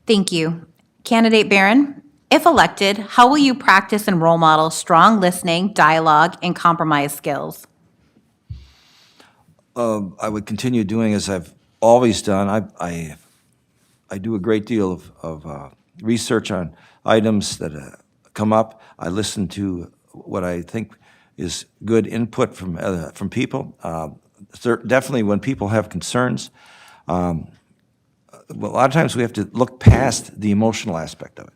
Thank you. Candidate Barron, if elected, how will you practice and role model strong listening, dialogue, and compromise skills? I would continue doing as I've always done. I do a great deal of research on items that come up. I listen to what I think is good input from people. Definitely when people have concerns. Well, a lot of times we have to look past the emotional aspect of it.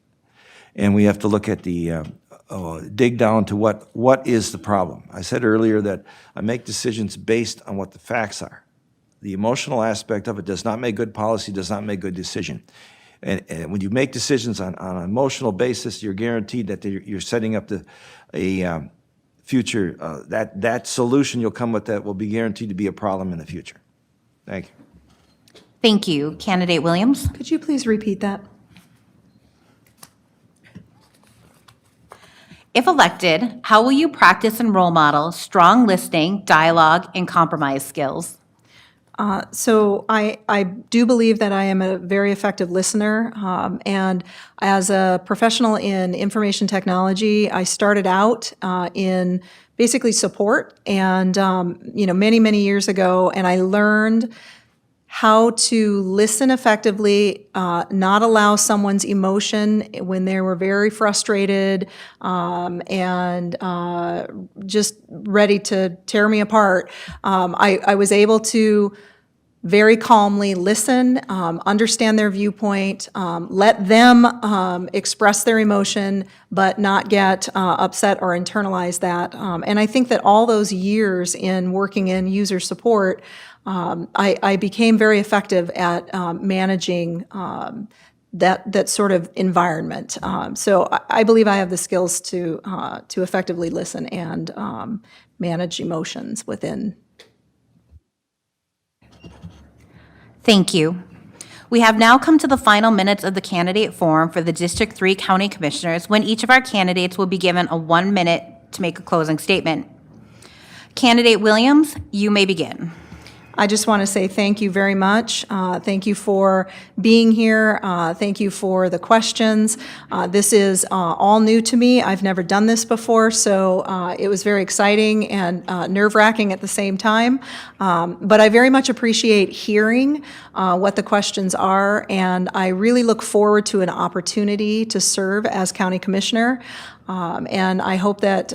And we have to look at dig down to what is the problem. I said earlier that I make decisions based on what the facts are. The emotional aspect of it does not make good policy, does not make good decision. And when you make decisions on an emotional basis, you're guaranteed that you're setting up a future, that solution you'll come with that will be guaranteed to be a problem in the future. Thank you. Thank you. Candidate Williams? Could you please repeat that? If elected, how will you practice and role model strong listening, dialogue, and compromise skills? So I do believe that I am a very effective listener, and as a professional in information technology, I started out in basically support, and many years ago, and I learned how to listen effectively, not allow someone's emotion when they were very frustrated and just ready to tear me apart. I was able to very calmly listen, understand their viewpoint, let them express their emotion, but not get upset or internalize that. And I think that all those years in working in user support, I became very effective at managing that sort of environment. So I believe I have the skills to effectively listen and manage emotions within. Thank you. We have now come to the final minutes of the candidate forum for the District 3 County Commissioners, when each of our candidates will be given a 1-minute to make a closing statement. Candidate Williams, you may begin. I just want to say thank you very much. Thank you for being here. Thank you for the questions. This is all new to me. I've never done this before, so it was very exciting and nerve-wracking at the same time. But I very much appreciate hearing what the questions are, and I really look forward to an opportunity to serve as county commissioner. And I hope that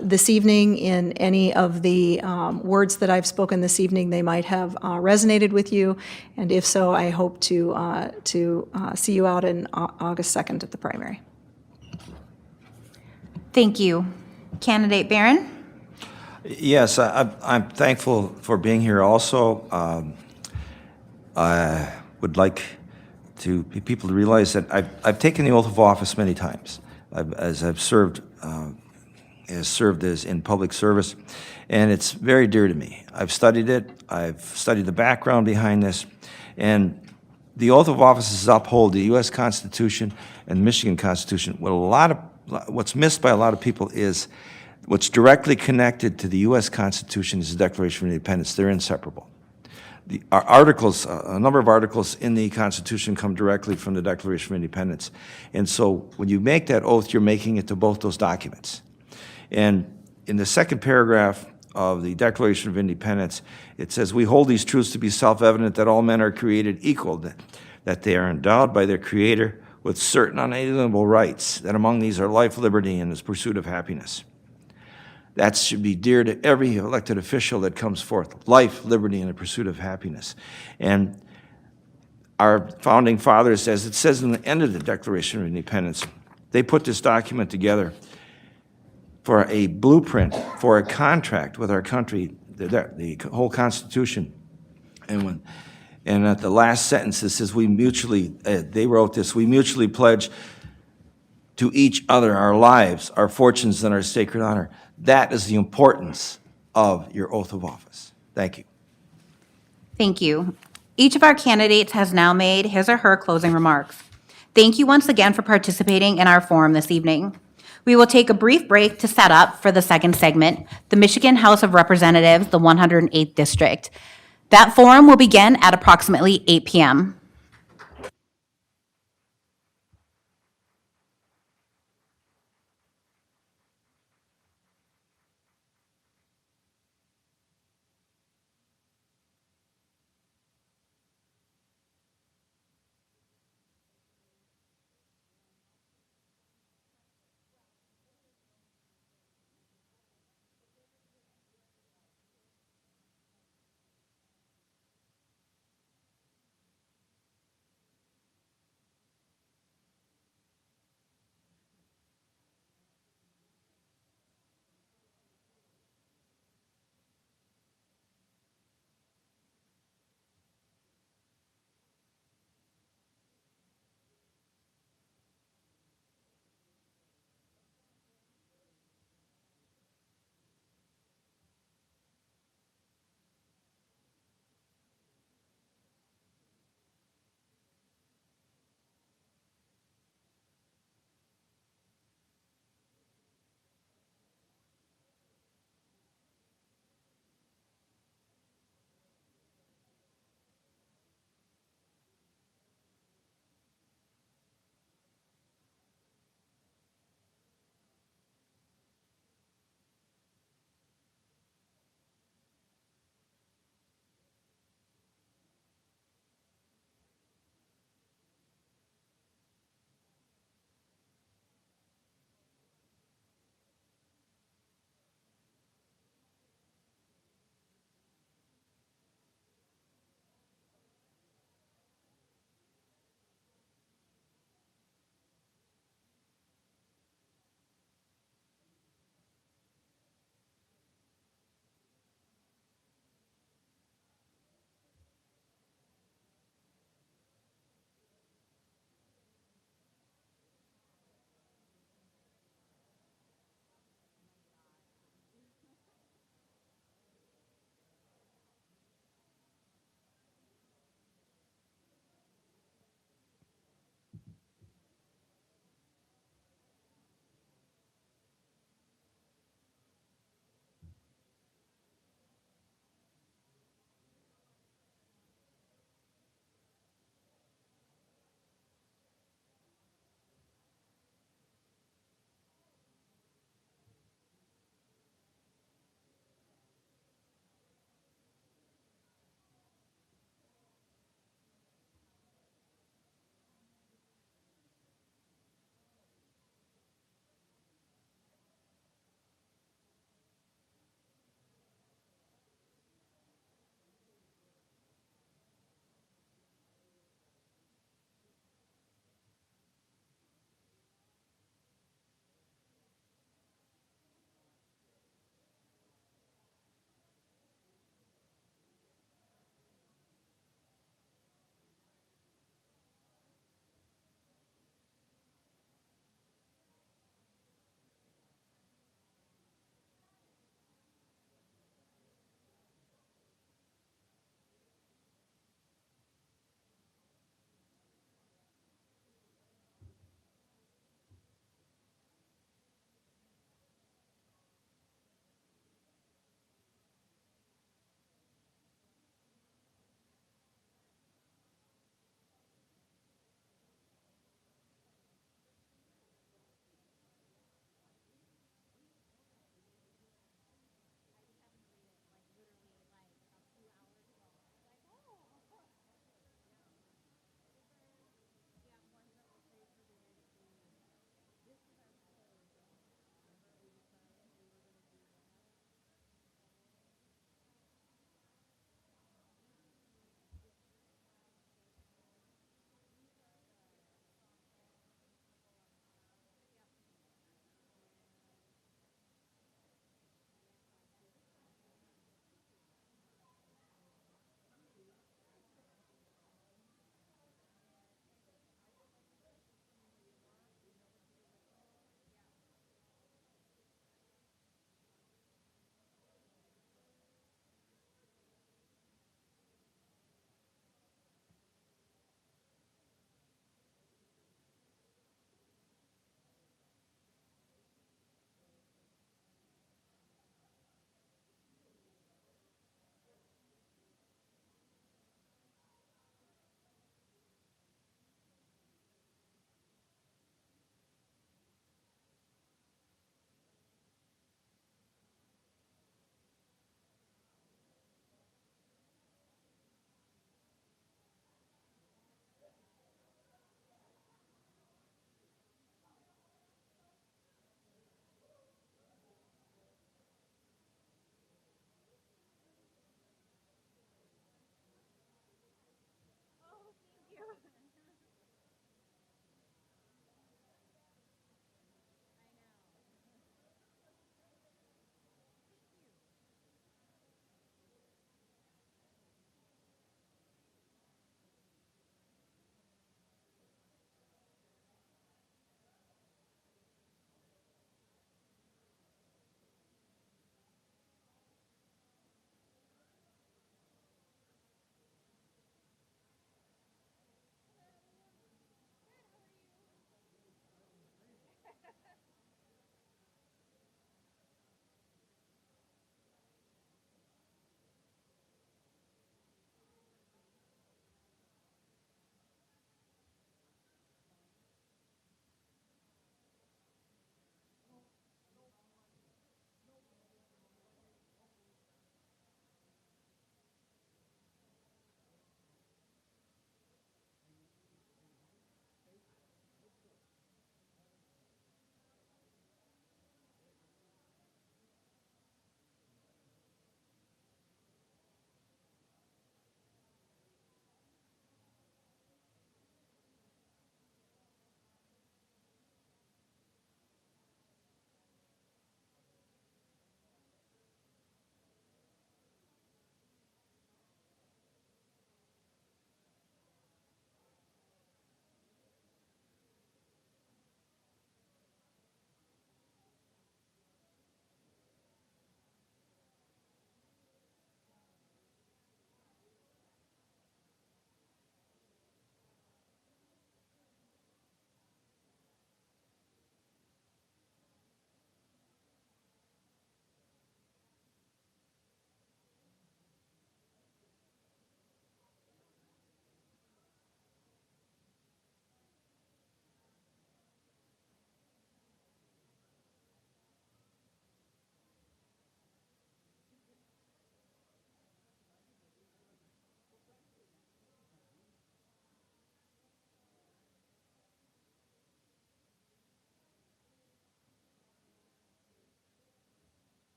this evening, in any of the words that I've spoken this evening, they might have resonated with you. And if so, I hope to see you out in August 2nd at the primary. Thank you. Candidate Barron? Yes, I'm thankful for being here also. I would like people to realize that I've taken the oath of office many times. I've served as in public service, and it's very dear to me. I've studied it. I've studied the background behind this, and the oath of office is to uphold the U.S. Constitution and the Michigan Constitution. What's missed by a lot of people is what's directly connected to the U.S. Constitution is the Declaration of Independence. They're inseparable. Our articles, a number of articles in the Constitution come directly from the Declaration of Independence. And so when you make that oath, you're making it to both those documents. And in the second paragraph of the Declaration of Independence, it says, "We hold these truths to be self-evident that all men are created equal, that they are endowed by their Creator with certain unalienable rights, that among these are life, liberty, and the pursuit of happiness." That should be dear to every elected official that comes forth. Life, liberty, and the pursuit of happiness. And our founding fathers, as it says in the end of the Declaration of Independence, they put this document together for a blueprint, for a contract with our country, the whole Constitution. And at the last sentence, it says, they wrote this, "We mutually pledge to each other our lives, our fortunes, and our sacred honor." That is the importance of your oath of office. Thank you. Thank you. Each of our candidates has now made his or her closing remarks. Thank you once again for participating in our forum this evening. We will take a brief break to set up for the second segment, the Michigan House of Representatives, the 108th District. That forum will begin at approximately 8 p.m.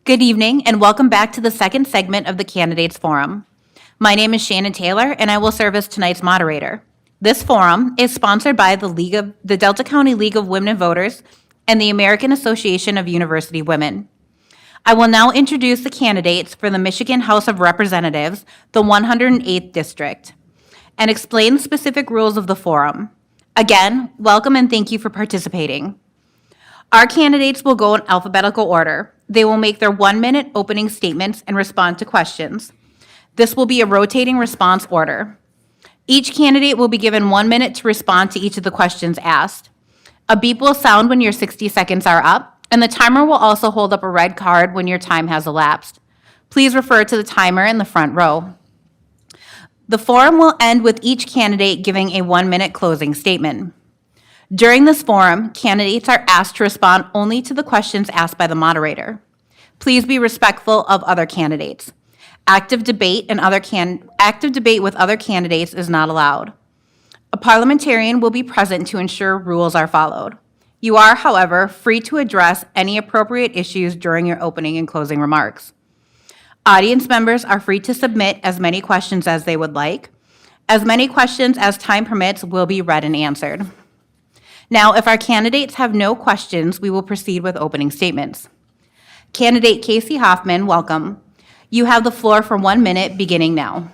Good evening, and welcome back to the second segment of the Candidates Forum. My name is Shannon Taylor, and I will serve as tonight's moderator. This forum is sponsored by the Delta County League of Women Voters and the American Association of University Women. I will now introduce the candidates for the Michigan House of Representatives, the 108th District, and explain the specific rules of the forum. Again, welcome and thank you for participating. Our candidates will go in alphabetical order. They will make their 1-minute opening statements and respond to questions. This will be a rotating response order. Each candidate will be given 1 minute to respond to each of the questions asked. A beep will sound when your 60 seconds are up, and the timer will also hold up a red card when your time has elapsed. Please refer to the timer in the front row. The forum will end with each candidate giving a 1-minute closing statement. During this forum, candidates are asked to respond only to the questions asked by the moderator. Please be respectful of other candidates. Active debate with other candidates is not allowed. A parliamentarian will be present to ensure rules are followed. You are, however, free to address any appropriate issues during your opening and closing remarks. Audience members are free to submit as many questions as they would like. As many questions as time permits will be read and answered. Now, if our candidates have no questions, we will proceed with opening statements. Candidate Casey Hoffman, welcome. You have the floor for 1 minute, beginning now.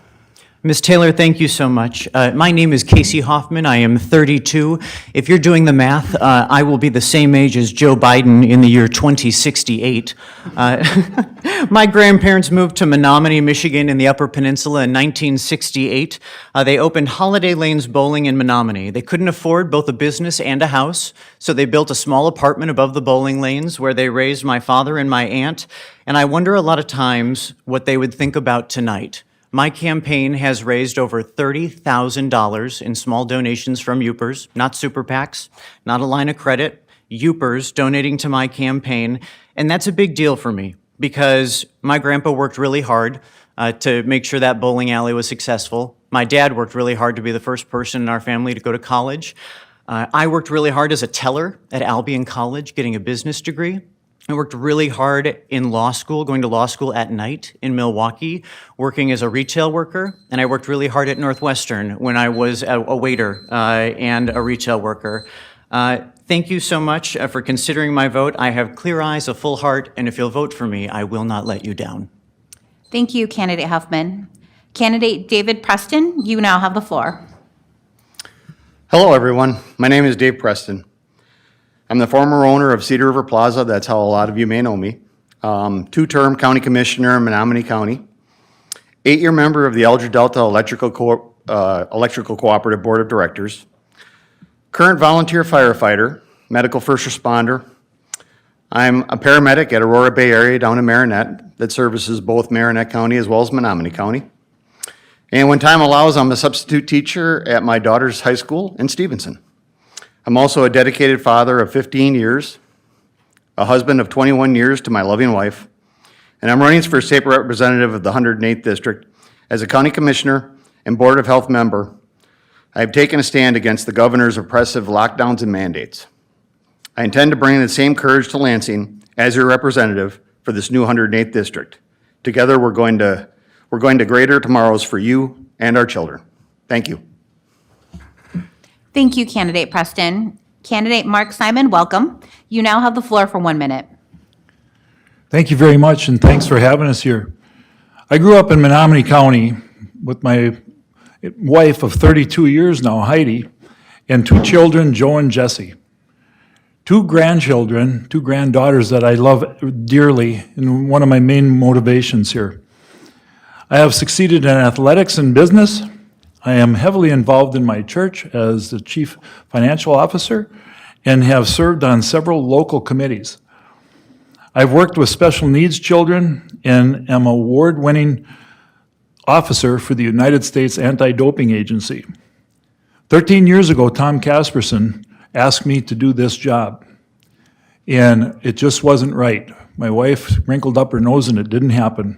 Ms. Taylor, thank you so much. My name is Casey Hoffman. I am 32. If you're doing the math, I will be the same age as Joe Biden in the year 2068. My grandparents moved to Menominee, Michigan in the Upper Peninsula in 1968. They opened Holiday Lanes Bowling in Menominee. They couldn't afford both a business and a house, so they built a small apartment above the bowling lanes where they raised my father and my aunt. And I wonder a lot of times what they would think about tonight. My campaign has raised over $30,000 in small donations from Youpers, not super PACs, not a line of credit, Youpers donating to my campaign. And that's a big deal for me because my grandpa worked really hard to make sure that bowling alley was successful. My dad worked really hard to be the first person in our family to go to college. I worked really hard as a teller at Albion College, getting a business degree. I worked really hard in law school, going to law school at night in Milwaukee, working as a retail worker. And I worked really hard at Northwestern when I was a waiter and a retail worker. Thank you so much for considering my vote. I have clear eyes, a full heart, and if you'll vote for me, I will not let you down. Thank you, Candidate Huffman. Candidate David Preston, you now have the floor. Hello, everyone. My name is Dave Preston. I'm the former owner of Cedar River Plaza. That's how a lot of you may know me. Two-term county commissioner in Menominee County. 8-year member of the Elger Delta Electrical Cooperative Board of Directors. Current volunteer firefighter, medical first responder. I'm a paramedic at Aurora Bay Area down in Marinette that services both Marinette County as well as Menominee County. And when time allows, I'm a substitute teacher at my daughter's high school in Stevenson. I'm also a dedicated father of 15 years, a husband of 21 years to my loving wife, and I'm running for state representative of the 108th District. As a county commissioner and Board of Health member, I have taken a stand against the governor's oppressive lockdowns and mandates. I intend to bring the same courage to Lansing as your representative for this new 108th District. Together, we're going to greater tomorrows for you and our children. Thank you. Thank you, Candidate Preston. Candidate Mark Simon, welcome. You now have the floor for 1 minute. Thank you very much, and thanks for having us here. I grew up in Menominee County with my wife of 32 years now, Heidi, and 2 children, Joe and Jesse. 2 grandchildren, 2 granddaughters that I love dearly, and one of my main motivations here. I have succeeded in athletics and business. I am heavily involved in my church as the chief financial officer and have served on several local committees. I've worked with special needs children and am an award-winning officer for the United States Anti-Doping Agency. 13 years ago, Tom Casperson asked me to do this job, and it just wasn't right. My wife wrinkled up her nose and it didn't happen.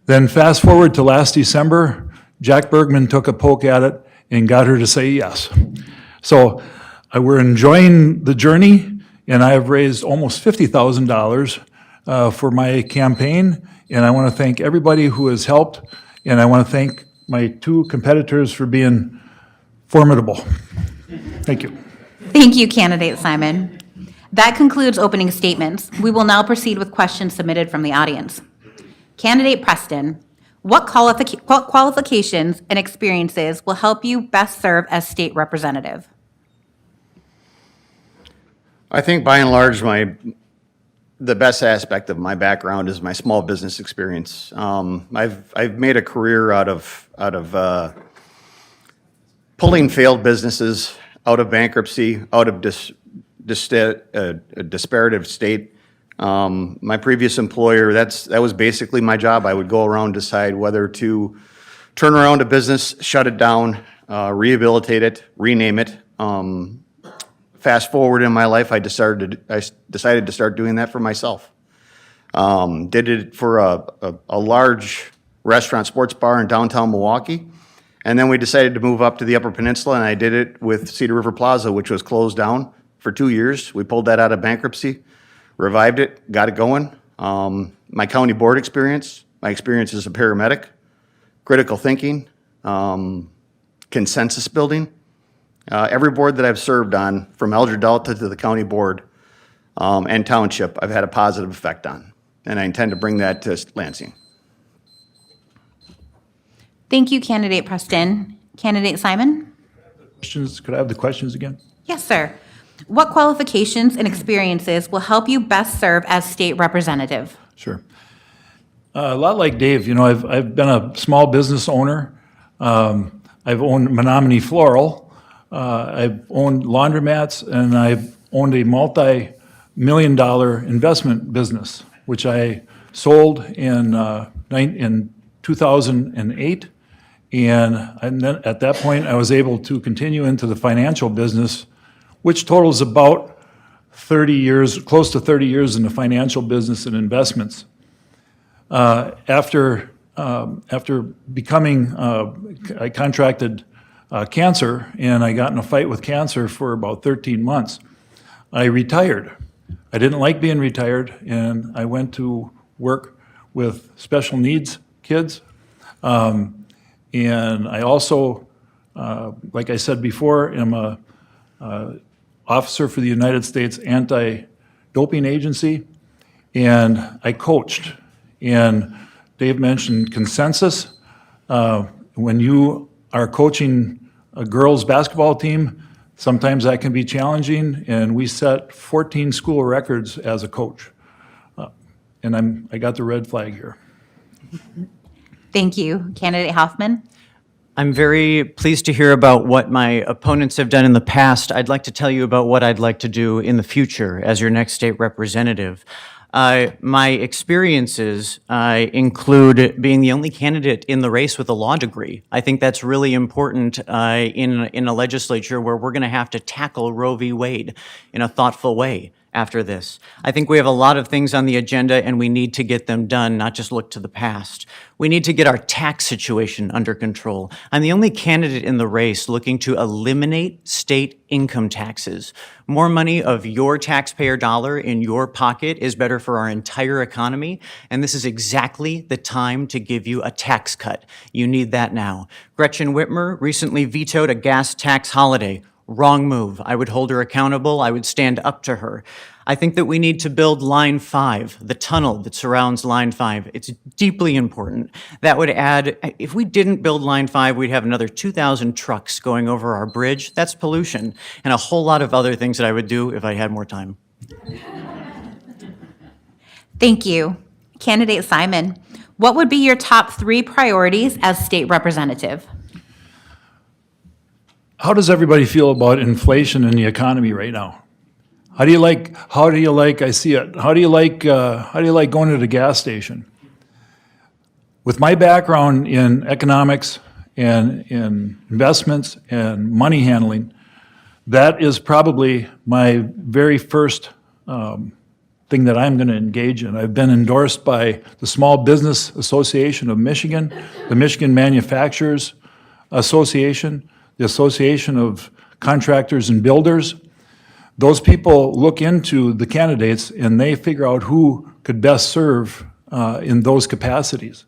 Then fast forward to last December, Jack Bergman took a poke at it and got her to say yes. So We're enjoying the journey, and I have raised almost $50,000 for my campaign, and I want to thank everybody who has helped, and I want to thank my two competitors for being formidable. Thank you. Thank you, candidate Simon. That concludes opening statements. We will now proceed with questions submitted from the audience. Candidate Preston, what qualifications and experiences will help you best serve as state representative? I think by and large, the best aspect of my background is my small business experience. I've made a career out of pulling failed businesses out of bankruptcy, out of a disparative state. My previous employer, that was basically my job. I would go around, decide whether to turn around a business, shut it down, rehabilitate it, rename it. Fast forward in my life, I decided to start doing that for myself. Did it for a large restaurant sports bar in downtown Milwaukee. And then we decided to move up to the Upper Peninsula, and I did it with Cedar River Plaza, which was closed down for 2 years. We pulled that out of bankruptcy, revived it, got it going. My county board experience, my experience as a paramedic, critical thinking, consensus building. Every board that I've served on, from Elder Delta to the county board and township, I've had a positive effect on. And I intend to bring that to Lansing. Thank you, candidate Preston. Candidate Simon? Questions? Could I have the questions again? Yes, sir. What qualifications and experiences will help you best serve as state representative? Sure. A lot like Dave, I've been a small business owner. I've owned Menominee Floral. I've owned laundromats, and I've owned a multi-million-dollar investment business, which I sold in 2008. And then at that point, I was able to continue into the financial business, which totals about 30 years, close to 30 years in the financial business and investments. After becoming, I contracted cancer, and I got in a fight with cancer for about 13 months. I retired. I didn't like being retired, and I went to work with special needs kids. And I also, like I said before, am a officer for the United States Anti-Doping Agency, and I coached. And Dave mentioned consensus. When you are coaching a girls' basketball team, sometimes that can be challenging, and we set 14 school records as a coach. And I got the red flag here. Thank you. Candidate Hoffman? I'm very pleased to hear about what my opponents have done in the past. I'd like to tell you about what I'd like to do in the future as your next state representative. My experiences include being the only candidate in the race with a law degree. I think that's really important in a legislature where we're going to have to tackle Roe v. Wade in a thoughtful way after this. I think we have a lot of things on the agenda, and we need to get them done, not just look to the past. We need to get our tax situation under control. I'm the only candidate in the race looking to eliminate state income taxes. More money of your taxpayer dollar in your pocket is better for our entire economy, and this is exactly the time to give you a tax cut. You need that now. Gretchen Whitmer recently vetoed a gas tax holiday. Wrong move. I would hold her accountable. I would stand up to her. I think that we need to build Line 5, the tunnel that surrounds Line 5. It's deeply important. That would add, if we didn't build Line 5, we'd have another 2,000 trucks going over our bridge. That's pollution, and a whole lot of other things that I would do if I had more time. Thank you. Candidate Simon, what would be your top 3 priorities as state representative? How does everybody feel about inflation in the economy right now? How do you like, I see it, how do you like going to the gas station? With my background in economics and in investments and money handling, that is probably my very first thing that I'm going to engage in. I've been endorsed by the Small Business Association of Michigan, the Michigan Manufacturers Association, the Association of Contractors and Builders, those people look into the candidates and they figure out who could best serve in those capacities.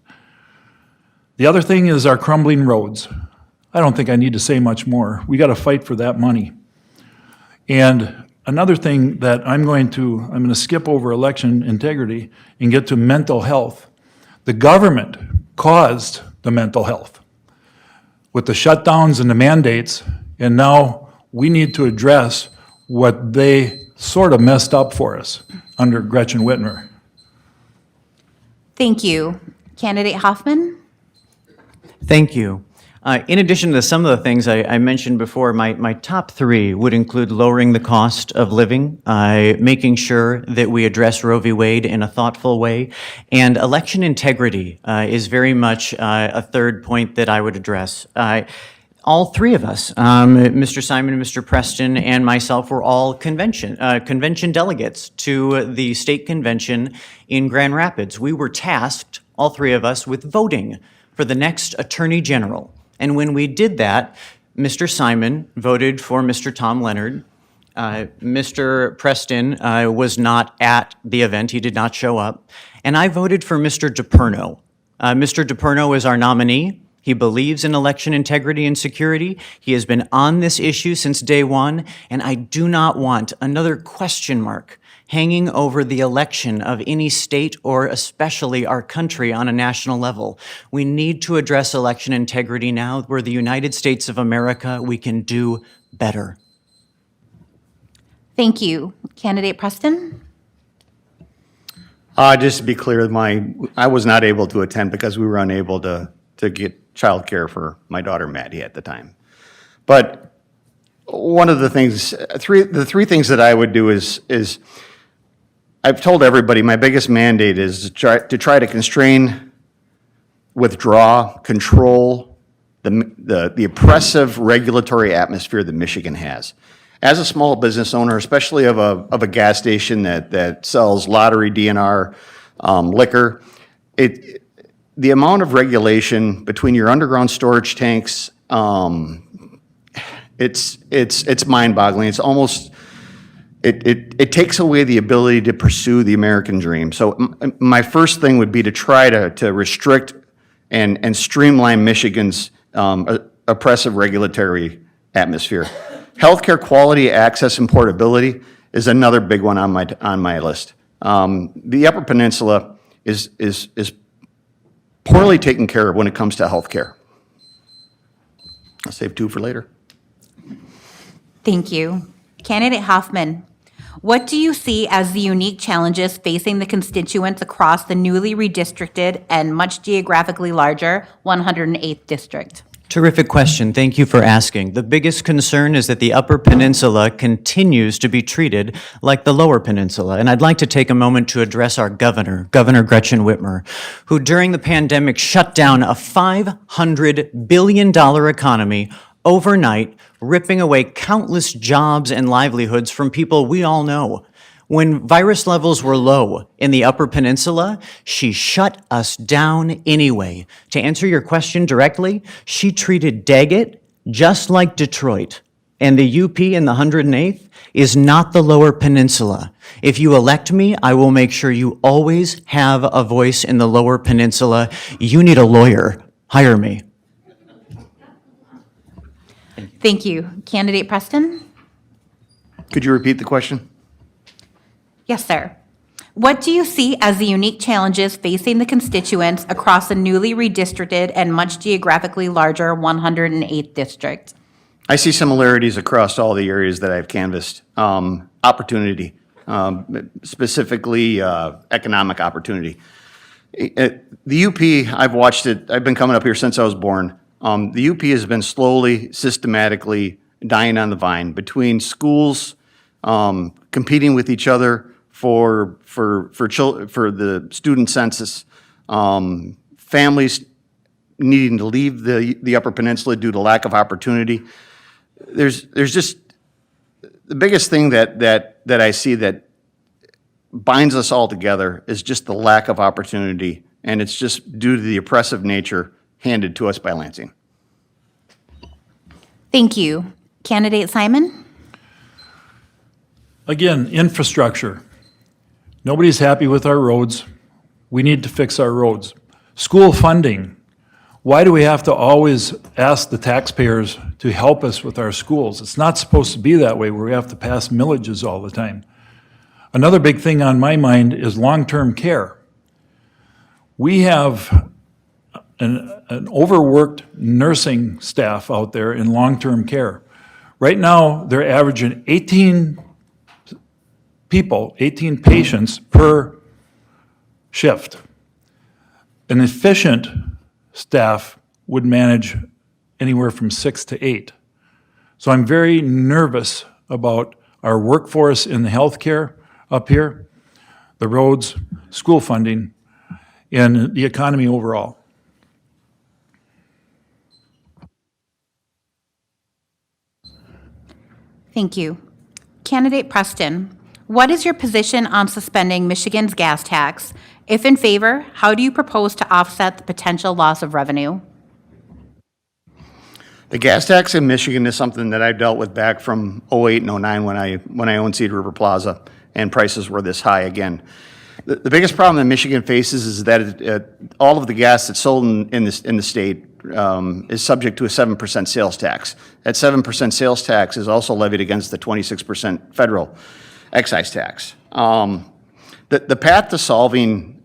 The other thing is our crumbling roads. I don't think I need to say much more. We got to fight for that money. And another thing that I'm going to skip over election integrity and get to mental health. The government caused the mental health with the shutdowns and the mandates, and now we need to address what they sort of messed up for us under Gretchen Whitmer. Thank you. Candidate Hoffman? Thank you. In addition to some of the things I mentioned before, my top three would include lowering the cost of living, making sure that we address Roe v. Wade in a thoughtful way, and election integrity is very much a third point that I would address. All three of us, Mr. Simon, Mr. Preston, and myself, were all convention delegates to the state convention in Grand Rapids. We were tasked, all three of us, with voting for the next Attorney General. And when we did that, Mr. Simon voted for Mr. Tom Leonard. Mr. Preston was not at the event. He did not show up. And I voted for Mr. DePerno. Mr. DePerno is our nominee. He believes in election integrity and security. He has been on this issue since day one, and I do not want another question mark hanging over the election of any state or especially our country on a national level. We need to address election integrity now. We're the United States of America. We can do better. Thank you. Candidate Preston? Just to be clear, I was not able to attend because we were unable to get childcare for my daughter Maddie at the time. But one of the things, the three things that I would do is I've told everybody my biggest mandate is to try to constrain, withdraw, control the oppressive regulatory atmosphere that Michigan has. As a small business owner, especially of a gas station that sells lottery, DNR, liquor, the amount of regulation between your underground storage tanks, it's mind-boggling. It's almost it takes away the ability to pursue the American dream. So my first thing would be to try to restrict and streamline Michigan's oppressive regulatory atmosphere. Healthcare quality, access, and portability is another big one on my list. The Upper Peninsula is poorly taken care of when it comes to healthcare. I'll save two for later. Thank you. Candidate Hoffman, what do you see as the unique challenges facing the constituents across the newly redistricted and much geographically larger 108th district? Terrific question. Thank you for asking. The biggest concern is that the Upper Peninsula continues to be treated like the Lower Peninsula. And I'd like to take a moment to address our governor, Governor Gretchen Whitmer, who during the pandemic shut down a $500 billion economy overnight, ripping away countless jobs and livelihoods from people we all know. When virus levels were low in the Upper Peninsula, she shut us down anyway. To answer your question directly, she treated Daggett just like Detroit. And the UP in the 108th is not the Lower Peninsula. If you elect me, I will make sure you always have a voice in the Lower Peninsula. You need a lawyer. Hire me. Thank you. Candidate Preston? Could you repeat the question? Yes, sir. What do you see as the unique challenges facing the constituents across the newly redistricted and much geographically larger 108th district? I see similarities across all the areas that I've canvassed. Opportunity, specifically economic opportunity. The UP, I've watched it, I've been coming up here since I was born. The UP has been slowly, systematically dying on the vine between schools competing with each other for the student census, families needing to leave the Upper Peninsula due to lack of opportunity. There's just the biggest thing that I see that binds us all together is just the lack of opportunity, and it's just due to the oppressive nature handed to us by Lansing. Thank you. Candidate Simon? Again, infrastructure. Nobody's happy with our roads. We need to fix our roads. School funding. Why do we have to always ask the taxpayers to help us with our schools? It's not supposed to be that way where we have to pass millages all the time. Another big thing on my mind is long-term care. We have an overworked nursing staff out there in long-term care. Right now, they're averaging 18 patients per shift. An efficient staff would manage anywhere from 6 to 8. So I'm very nervous about our workforce in the healthcare up here, the roads, school funding, and the economy overall. Thank you. Candidate Preston, what is your position on suspending Michigan's gas tax? If in favor, how do you propose to offset the potential loss of revenue? The gas tax in Michigan is something that I've dealt with back from '08 and '09 when I owned Cedar River Plaza and prices were this high again. The biggest problem that Michigan faces is that all of the gas that's sold in the state is subject to a 7% sales tax. That 7% sales tax is also levied against the 26% federal excise tax. The path to solving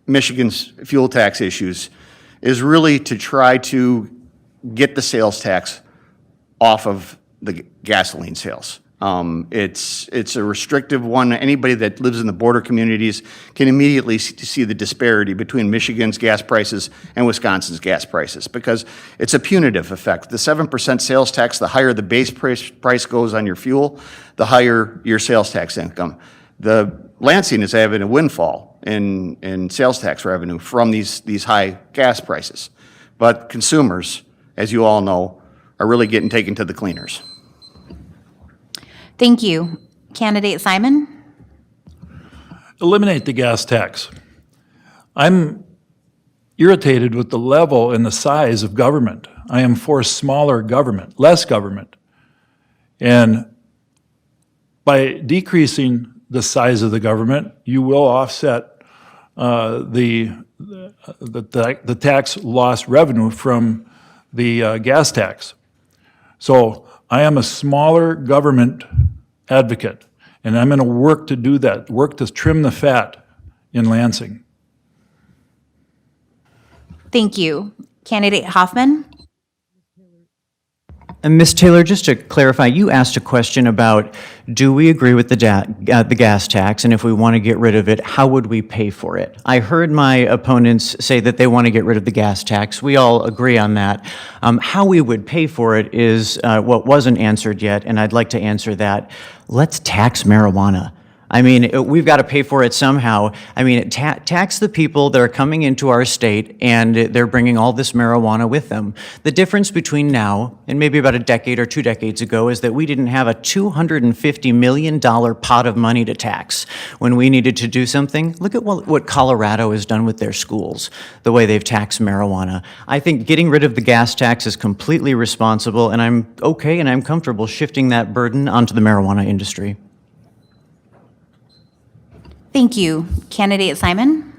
Michigan's fuel tax issues is really to try to get the sales tax off of the gasoline sales. It's a restrictive one. Anybody that lives in the border communities can immediately see the disparity between Michigan's gas prices and Wisconsin's gas prices because it's a punitive effect. The 7% sales tax, the higher the base price goes on your fuel, the higher your sales tax income. The Lansing is having a windfall in sales tax revenue from these high gas prices. But consumers, as you all know, are really getting taken to the cleaners. Thank you. Candidate Simon? Eliminate the gas tax. I'm irritated with the level and the size of government. I am for smaller government, less government. And by decreasing the size of the government, you will offset the tax loss revenue from the gas tax. So I am a smaller government advocate, and I'm going to work to do that, work to trim the fat in Lansing. Thank you. Candidate Hoffman? And Ms. Taylor, just to clarify, you asked a question about, do we agree with the gas tax, and if we want to get rid of it, how would we pay for it? I heard my opponents say that they want to get rid of the gas tax. We all agree on that. How we would pay for it is what wasn't answered yet, and I'd like to answer that. Let's tax marijuana. I mean, we've got to pay for it somehow. I mean, tax the people that are coming into our state and they're bringing all this marijuana with them. The difference between now and maybe about a decade or 2 decades ago is that we didn't have a $250 million pot of money to tax when we needed to do something. Look at what Colorado has done with their schools, the way they've taxed marijuana. I think getting rid of the gas tax is completely responsible, and I'm okay and I'm comfortable shifting that burden onto the marijuana industry. Thank you. Candidate Simon?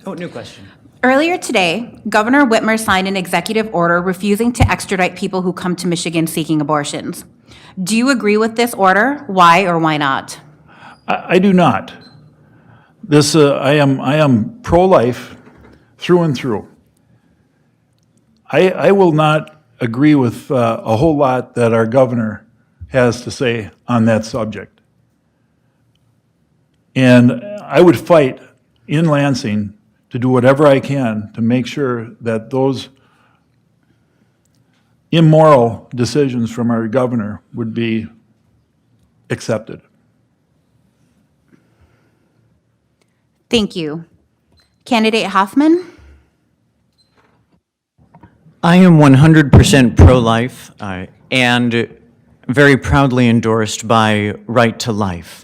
Oh, new question. Earlier today, Governor Whitmer signed an executive order refusing to extradite people who come to Michigan seeking abortions. Do you agree with this order? Why or why not? I do not. I am pro-life through and through. I will not agree with a whole lot that our governor has to say on that subject. And I would fight in Lansing to do whatever I can to make sure that those immoral decisions from our governor would be accepted. Thank you. Candidate Hoffman? I am 100% pro-life and very proudly endorsed by Right to Life.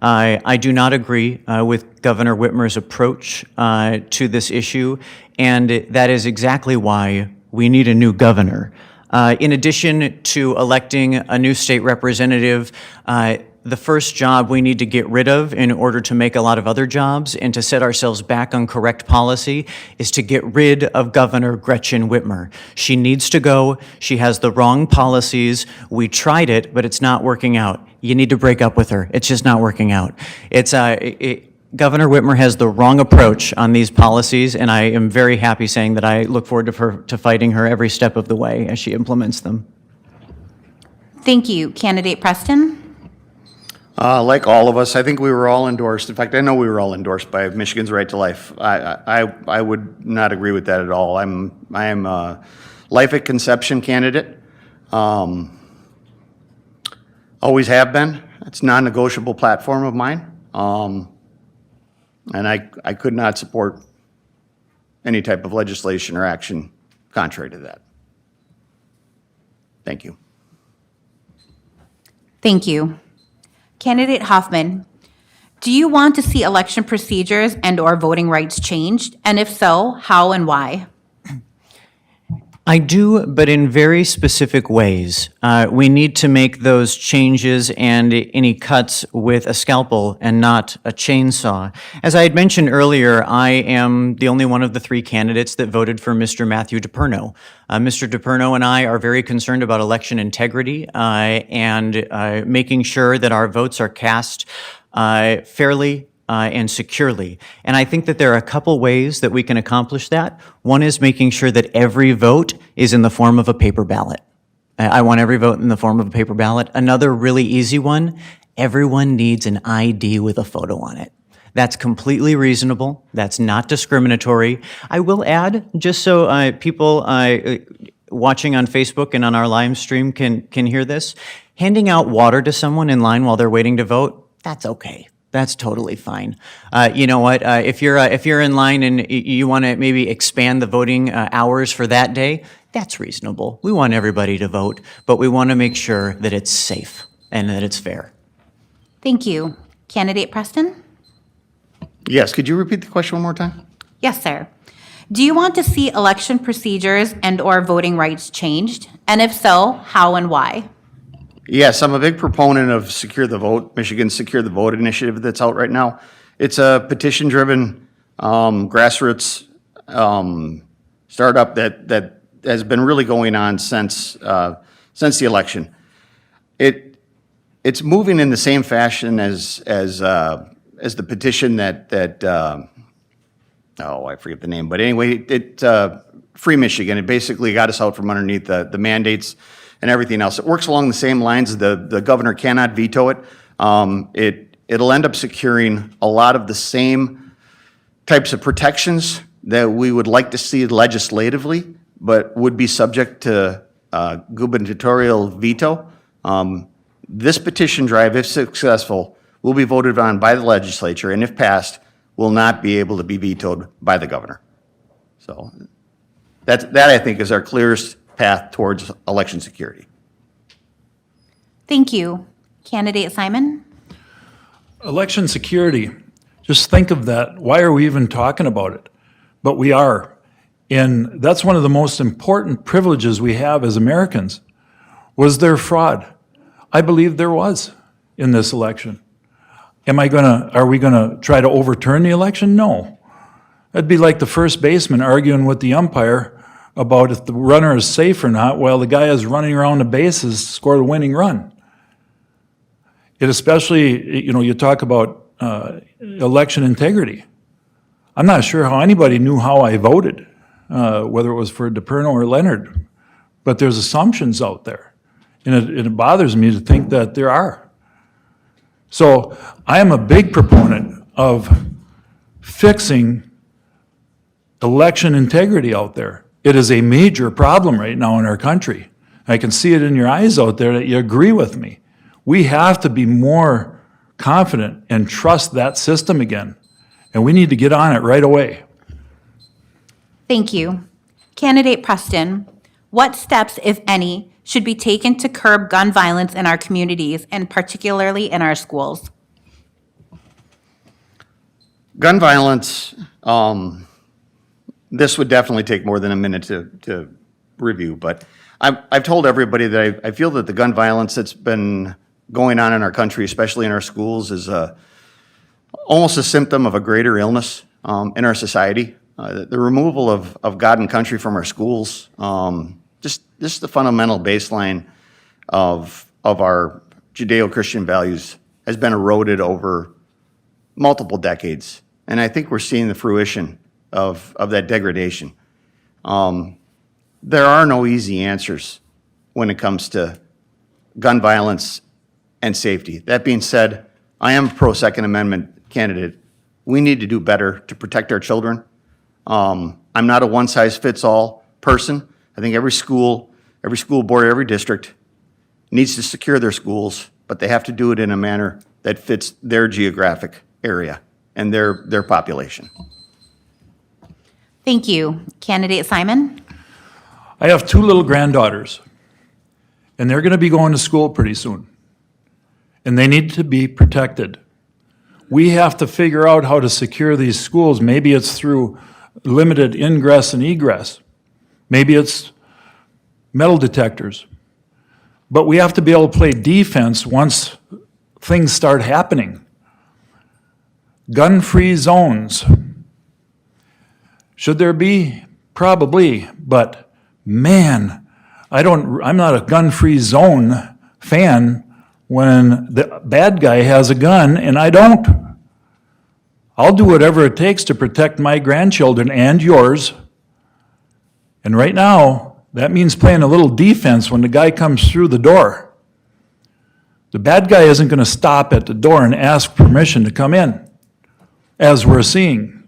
I do not agree with Governor Whitmer's approach to this issue, and that is exactly why we need a new governor. In addition to electing a new state representative, the first job we need to get rid of in order to make a lot of other jobs and to set ourselves back on correct policy is to get rid of Governor Gretchen Whitmer. She needs to go. She has the wrong policies. We tried it, but it's not working out. You need to break up with her. It's just not working out. Governor Whitmer has the wrong approach on these policies, and I am very happy saying that I look forward to fighting her every step of the way as she implements them. Thank you. Candidate Preston? Like all of us, I think we were all endorsed. In fact, I know we were all endorsed by Michigan's Right to Life. I would not agree with that at all. I am a life at conception candidate. Always have been. It's a non-negotiable platform of mine. And I could not support any type of legislation or action contrary to that. Thank you. Thank you. Candidate Hoffman, do you want to see election procedures and/or voting rights changed? And if so, how and why? I do, but in very specific ways. We need to make those changes and any cuts with a scalpel and not a chainsaw. As I had mentioned earlier, I am the only one of the three candidates that voted for Mr. Matthew DePerno. Mr. DePerno and I are very concerned about election integrity and making sure that our votes are cast fairly and securely. And I think that there are a couple ways that we can accomplish that. One is making sure that every vote is in the form of a paper ballot. I want every vote in the form of a paper ballot. Another really easy one, everyone needs an ID with a photo on it. That's completely reasonable. That's not discriminatory. I will add, just so people watching on Facebook and on our live stream can hear this, handing out water to someone in line while they're waiting to vote, that's okay. That's totally fine. You know what? If you're in line and you want to maybe expand the voting hours for that day, that's reasonable. We want everybody to vote, but we want to make sure that it's safe and that it's fair. Thank you. Candidate Preston? Yes, could you repeat the question one more time? Yes, sir. Do you want to see election procedures and/or voting rights changed? And if so, how and why? Yes, I'm a big proponent of Secure the Vote, Michigan's Secure the Vote initiative that's out right now. It's a petition-driven grassroots startup that has been really going on since the election. It's moving in the same fashion as the petition that I forget the name, but anyway, Free Michigan. It basically got us out from underneath the mandates and everything else. It works along the same lines. The governor cannot veto it. It'll end up securing a lot of the same types of protections that we would like to see legislatively, but would be subject to gubernatorial veto. This petition drive, if successful, will be voted on by the legislature, and if passed, will not be able to be vetoed by the governor. So that I think is our clearest path towards election security. Thank you. Candidate Simon? Election security, just think of that. Why are we even talking about it? But we are. And that's one of the most important privileges we have as Americans. Was there fraud? I believe there was in this election. Are we gonna try to overturn the election? No. That'd be like the first baseman arguing with the umpire about if the runner is safe or not, while the guy is running around the bases scored a winning run. It especially, you talk about election integrity. I'm not sure how anybody knew how I voted, whether it was for DePerno or Leonard, but there's assumptions out there. And it bothers me to think that there are. So I am a big proponent of fixing election integrity out there. It is a major problem right now in our country. I can see it in your eyes out there that you agree with me. We have to be more confident and trust that system again. And we need to get on it right away. Thank you. Candidate Preston, what steps, if any, should be taken to curb gun violence in our communities and particularly in our schools? Gun violence, this would definitely take more than a minute to review, but I've told everybody that I feel that the gun violence that's been going on in our country, especially in our schools, is almost a symptom of a greater illness in our society. The removal of God and country from our schools, just the fundamental baseline of our Judeo-Christian values has been eroded over multiple decades. And I think we're seeing the fruition of that degradation. There are no easy answers when it comes to gun violence and safety. That being said, I am a pro-Second Amendment candidate. We need to do better to protect our children. I'm not a one-size-fits-all person. I think every school board, every district needs to secure their schools, but they have to do it in a manner that fits their geographic area and their population. Thank you. Candidate Simon? I have 2 little granddaughters, and they're going to be going to school pretty soon, and they need to be protected. We have to figure out how to secure these schools. Maybe it's through limited ingress and egress. Maybe it's metal detectors. But we have to be able to play defense once things start happening. Gun-free zones. Should there be? Probably, but man, I'm not a gun-free zone fan when the bad guy has a gun and I don't. I'll do whatever it takes to protect my grandchildren and yours. And right now, that means playing a little defense when the guy comes through the door. The bad guy isn't going to stop at the door and ask permission to come in, as we're seeing.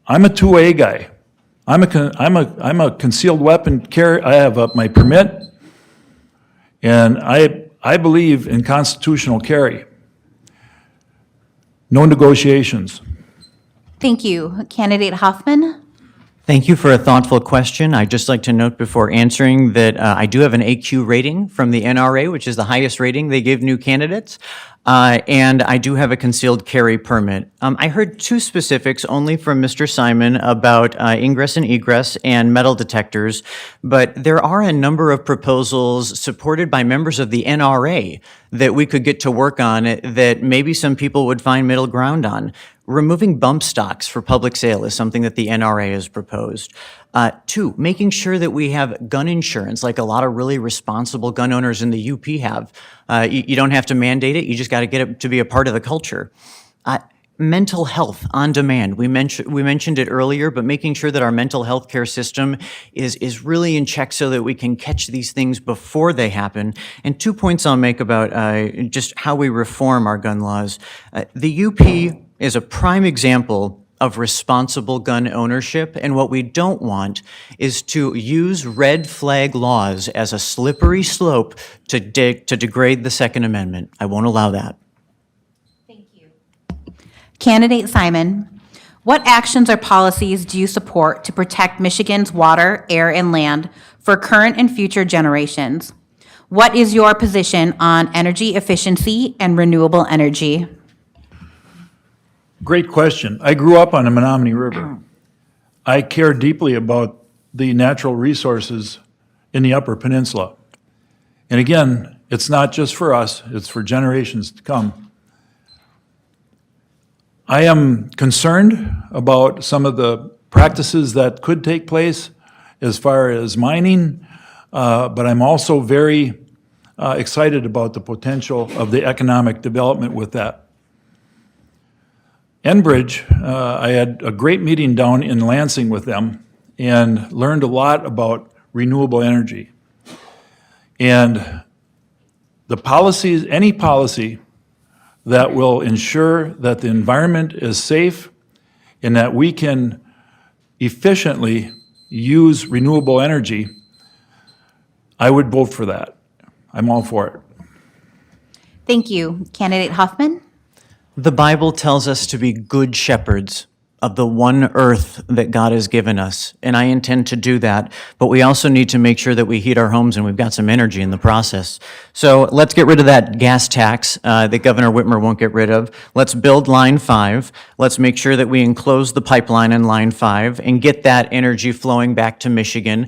I'm a 2A guy. I'm a concealed weapon carrier. I have my permit, and I believe in constitutional carry. No negotiations. Thank you. Candidate Hoffman? Thank you for a thoughtful question. I'd just like to note before answering that I do have an AQ rating from the NRA, which is the highest rating they give new candidates. And I do have a concealed carry permit. I heard 2 specifics only from Mr. Simon about ingress and egress and metal detectors, but there are a number of proposals supported by members of the NRA that we could get to work on that maybe some people would find middle ground on. Removing bump stocks for public sale is something that the NRA has proposed. 2, making sure that we have gun insurance, like a lot of really responsible gun owners in the UP have. You don't have to mandate it, you just got to get it to be a part of the culture. Mental health on demand. We mentioned it earlier, but making sure that our mental health care system is really in check so that we can catch these things before they happen. And 2 points I'll make about just how we reform our gun laws. The UP is a prime example of responsible gun ownership, and what we don't want is to use red flag laws as a slippery slope to degrade the Second Amendment. I won't allow that. Thank you. Candidate Simon, what actions or policies do you support to protect Michigan's water, air, and land for current and future generations? What is your position on energy efficiency and renewable energy? Great question. I grew up on the Menominee River. I care deeply about the natural resources in the Upper Peninsula. And again, it's not just for us, it's for generations to come. I am concerned about some of the practices that could take place as far as mining, but I'm also very excited about the potential of the economic development with that. Enbridge, I had a great meeting down in Lansing with them and learned a lot about renewable energy. And the policies, any policy that will ensure that the environment is safe and that we can efficiently use renewable energy, I would vote for that. I'm all for it. Thank you. Candidate Hoffman? The Bible tells us to be good shepherds of the one earth that God has given us, and I intend to do that, but we also need to make sure that we heat our homes and we've got some energy in the process. So let's get rid of that gas tax that Governor Whitmer won't get rid of. Let's build Line 5. Let's make sure that we enclose the pipeline in Line 5 and get that energy flowing back to Michigan.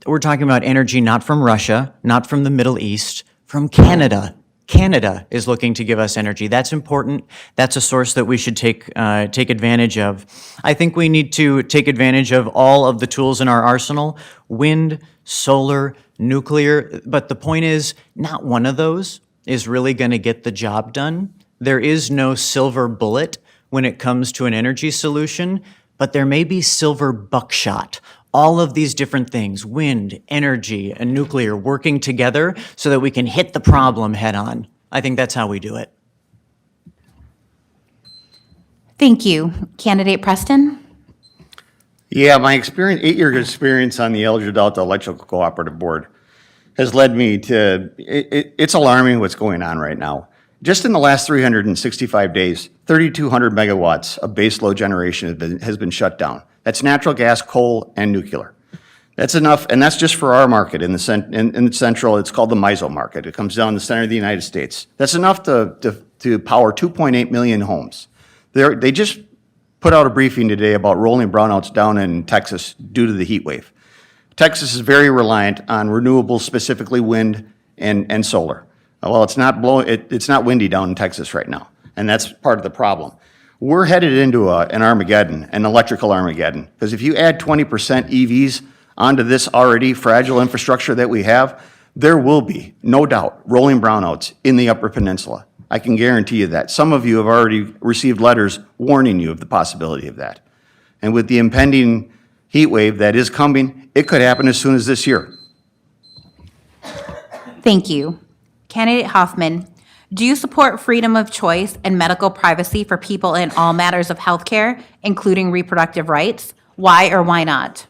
We're talking about energy not from Russia, not from the Middle East, from Canada. Canada is looking to give us energy. That's important. That's a source that we should take advantage of. I think we need to take advantage of all of the tools in our arsenal: wind, solar, nuclear. But the point is, not one of those is really going to get the job done. There is no silver bullet when it comes to an energy solution, but there may be silver buckshot. All of these different things, wind, energy, and nuclear, working together so that we can hit the problem head on. I think that's how we do it. Thank you. Candidate Preston? Yeah, my experience, 8-year experience on the Elgin Delta Electrical Cooperative Board has led me to, it's alarming what's going on right now. Just in the last 365 days, 3,200 megawatts of baseload generation has been shut down. That's natural gas, coal, and nuclear. That's enough, and that's just for our market in the central. It's called the MISO market. It comes down the center of the United States. That's enough to power 2.8 million homes. They just put out a briefing today about rolling brownouts down in Texas due to the heat wave. Texas is very reliant on renewables, specifically wind and solar. Well, it's not windy down in Texas right now, and that's part of the problem. We're headed into an Armageddon, an electrical Armageddon, because if you add 20% EVs onto this already fragile infrastructure that we have, there will be, no doubt, rolling brownouts in the Upper Peninsula. I can guarantee you that. Some of you have already received letters warning you of the possibility of that. And with the impending heat wave that is coming, it could happen as soon as this year. Thank you. Candidate Hoffman, do you support freedom of choice and medical privacy for people in all matters of healthcare, including reproductive rights? Why or why not?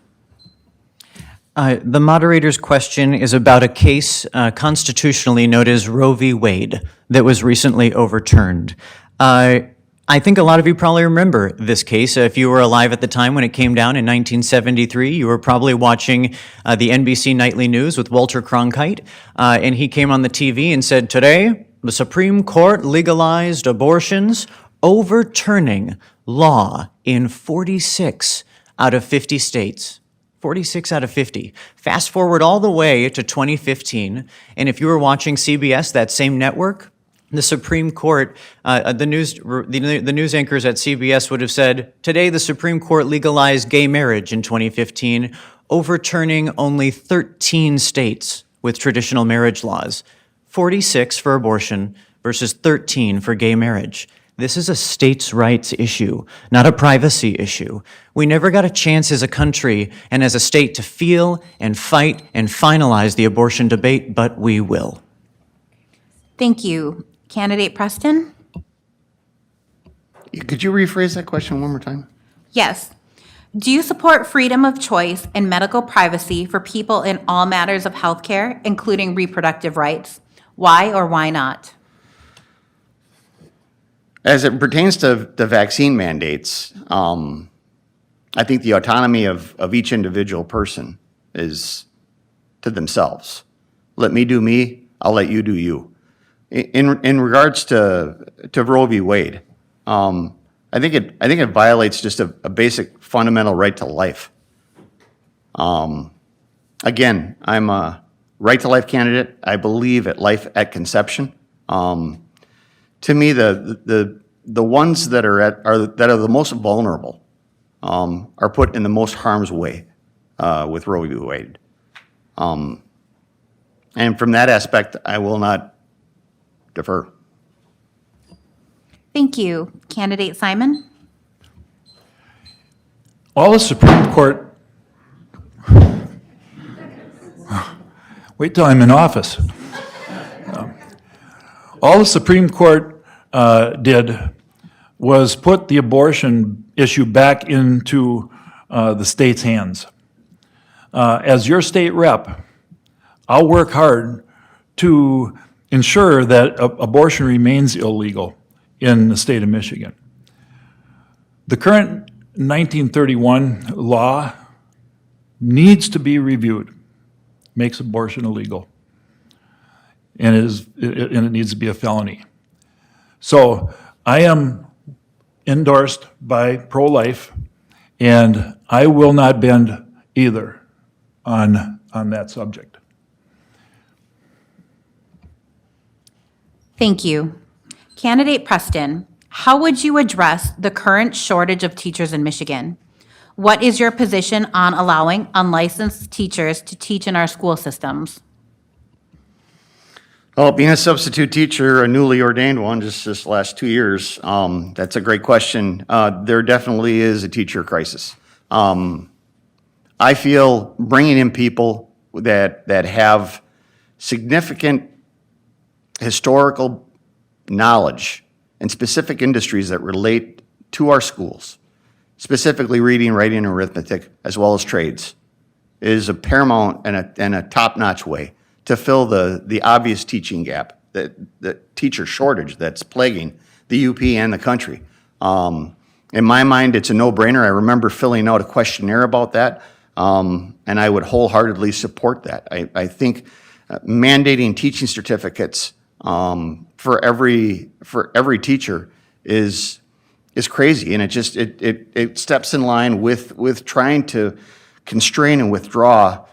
The moderator's question is about a case constitutionally known as Roe v. Wade that was recently overturned. I think a lot of you probably remember this case. If you were alive at the time when it came down in 1973, you were probably watching the NBC Nightly News with Walter Cronkite, and he came on the TV and said, "Today, the Supreme Court legalized abortions, overturning law in 46 out of 50 states." 46 out of 50. Fast forward all the way to 2015, and if you were watching CBS, that same network, the Supreme Court, the news anchors at CBS would have said, "Today the Supreme Court legalized gay marriage in 2015, overturning only 13 states with traditional marriage laws. 46 for abortion versus 13 for gay marriage. This is a states' rights issue, not a privacy issue. We never got a chance as a country and as a state to feel and fight and finalize the abortion debate, but we will." Thank you. Candidate Preston? Could you rephrase that question one more time? Yes. Do you support freedom of choice and medical privacy for people in all matters of healthcare, including reproductive rights? Why or why not? As it pertains to the vaccine mandates, I think the autonomy of each individual person is to themselves. Let me do me, I'll let you do you. In regards to Roe v. Wade, I think it violates just a basic fundamental right to life. Again, I'm a right to life candidate. I believe at life at conception. To me, the ones that are the most vulnerable are put in the most harm's way with Roe v. Wade. And from that aspect, I will not defer. Thank you. Candidate Simon? All the Supreme Court, wait till I'm in office. All the Supreme Court did was put the abortion issue back into the state's hands. As your state rep, I'll work hard to ensure that abortion remains illegal in the state of Michigan. The current 1931 law needs to be reviewed, makes abortion illegal, and it needs to be a felony. So I am endorsed by pro-life, and I will not bend either on that subject. Thank you. Candidate Preston, how would you address the current shortage of teachers in Michigan? What is your position on allowing unlicensed teachers to teach in our school systems? Well, being a substitute teacher, a newly ordained one, just this last 2 years, that's a great question. There definitely is a teacher crisis. I feel bringing in people that have significant historical knowledge in specific industries that relate to our schools, specifically reading, writing, and arithmetic, as well as trades, is a paramount and a top-notch way to fill the obvious teaching gap, the teacher shortage that's plaguing the UP and the country. In my mind, it's a no-brainer. I remember filling out a questionnaire about that, and I would wholeheartedly support that. I think mandating teaching certificates for every teacher is crazy, and it steps in line with trying to constrain and withdraw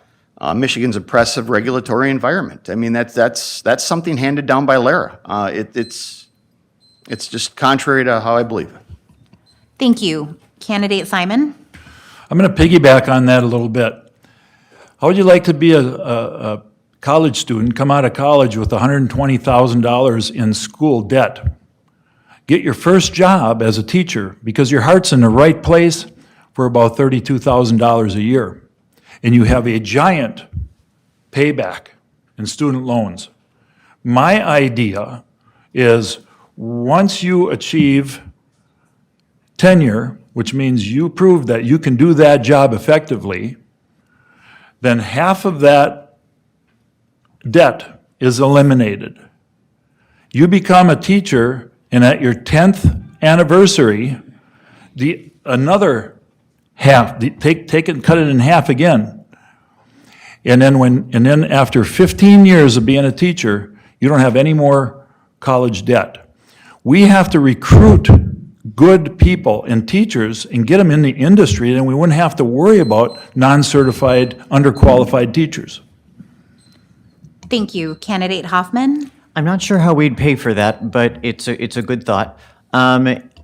Michigan's oppressive regulatory environment. I mean, that's something handed down by Lara. It's just contrary to how I believe. Thank you. Candidate Simon? I'm going to piggyback on that a little bit. How would you like to be a college student, come out of college with $120,000 in school debt? Get your first job as a teacher because your heart's in the right place for about $32,000 a year. And you have a giant payback in student loans. My idea is once you achieve tenure, which means you prove that you can do that job effectively, then half of that debt is eliminated. You become a teacher, and at your 10th anniversary, another half, take it and cut it in half again. And then after 15 years of being a teacher, you don't have any more college debt. We have to recruit good people and teachers and get them in the industry, then we wouldn't have to worry about non-certified, underqualified teachers. Thank you. Candidate Hoffman? I'm not sure how we'd pay for that, but it's a good thought.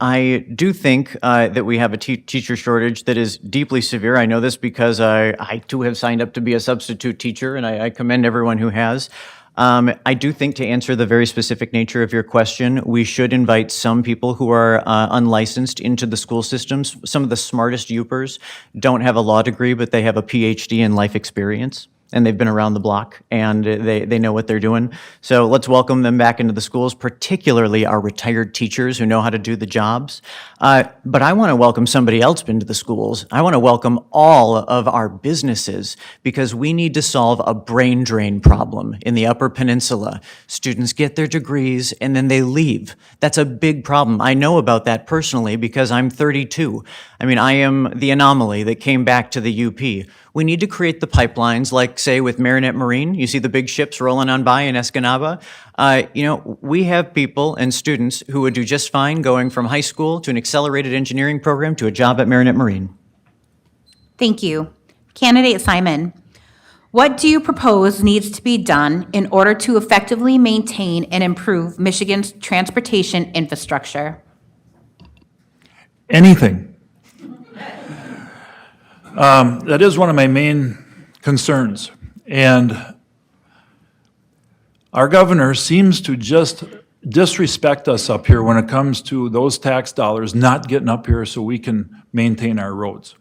I do think that we have a teacher shortage that is deeply severe. I know this because I too have signed up to be a substitute teacher, and I commend everyone who has. I do think, to answer the very specific nature of your question, we should invite some people who are unlicensed into the school systems. Some of the smartest Youpers don't have a law degree, but they have a PhD in life experience, and they've been around the block, and they know what they're doing. So let's welcome them back into the schools, particularly our retired teachers who know how to do the jobs. But I want to welcome somebody else into the schools. I want to welcome all of our businesses, because we need to solve a brain drain problem in the Upper Peninsula. Students get their degrees and then they leave. That's a big problem. I know about that personally because I'm 32. I mean, I am the anomaly that came back to the UP. We need to create the pipelines, like, say, with Marinette Marine. You see the big ships rolling on by in Escanaba. We have people and students who would do just fine going from high school to an accelerated engineering program to a job at Marinette Marine. Thank you. Candidate Simon, what do you propose needs to be done in order to effectively maintain and improve Michigan's transportation infrastructure? Anything. That is one of my main concerns. And our governor seems to just disrespect us up here when it comes to those tax dollars not getting up here so we can maintain our roads.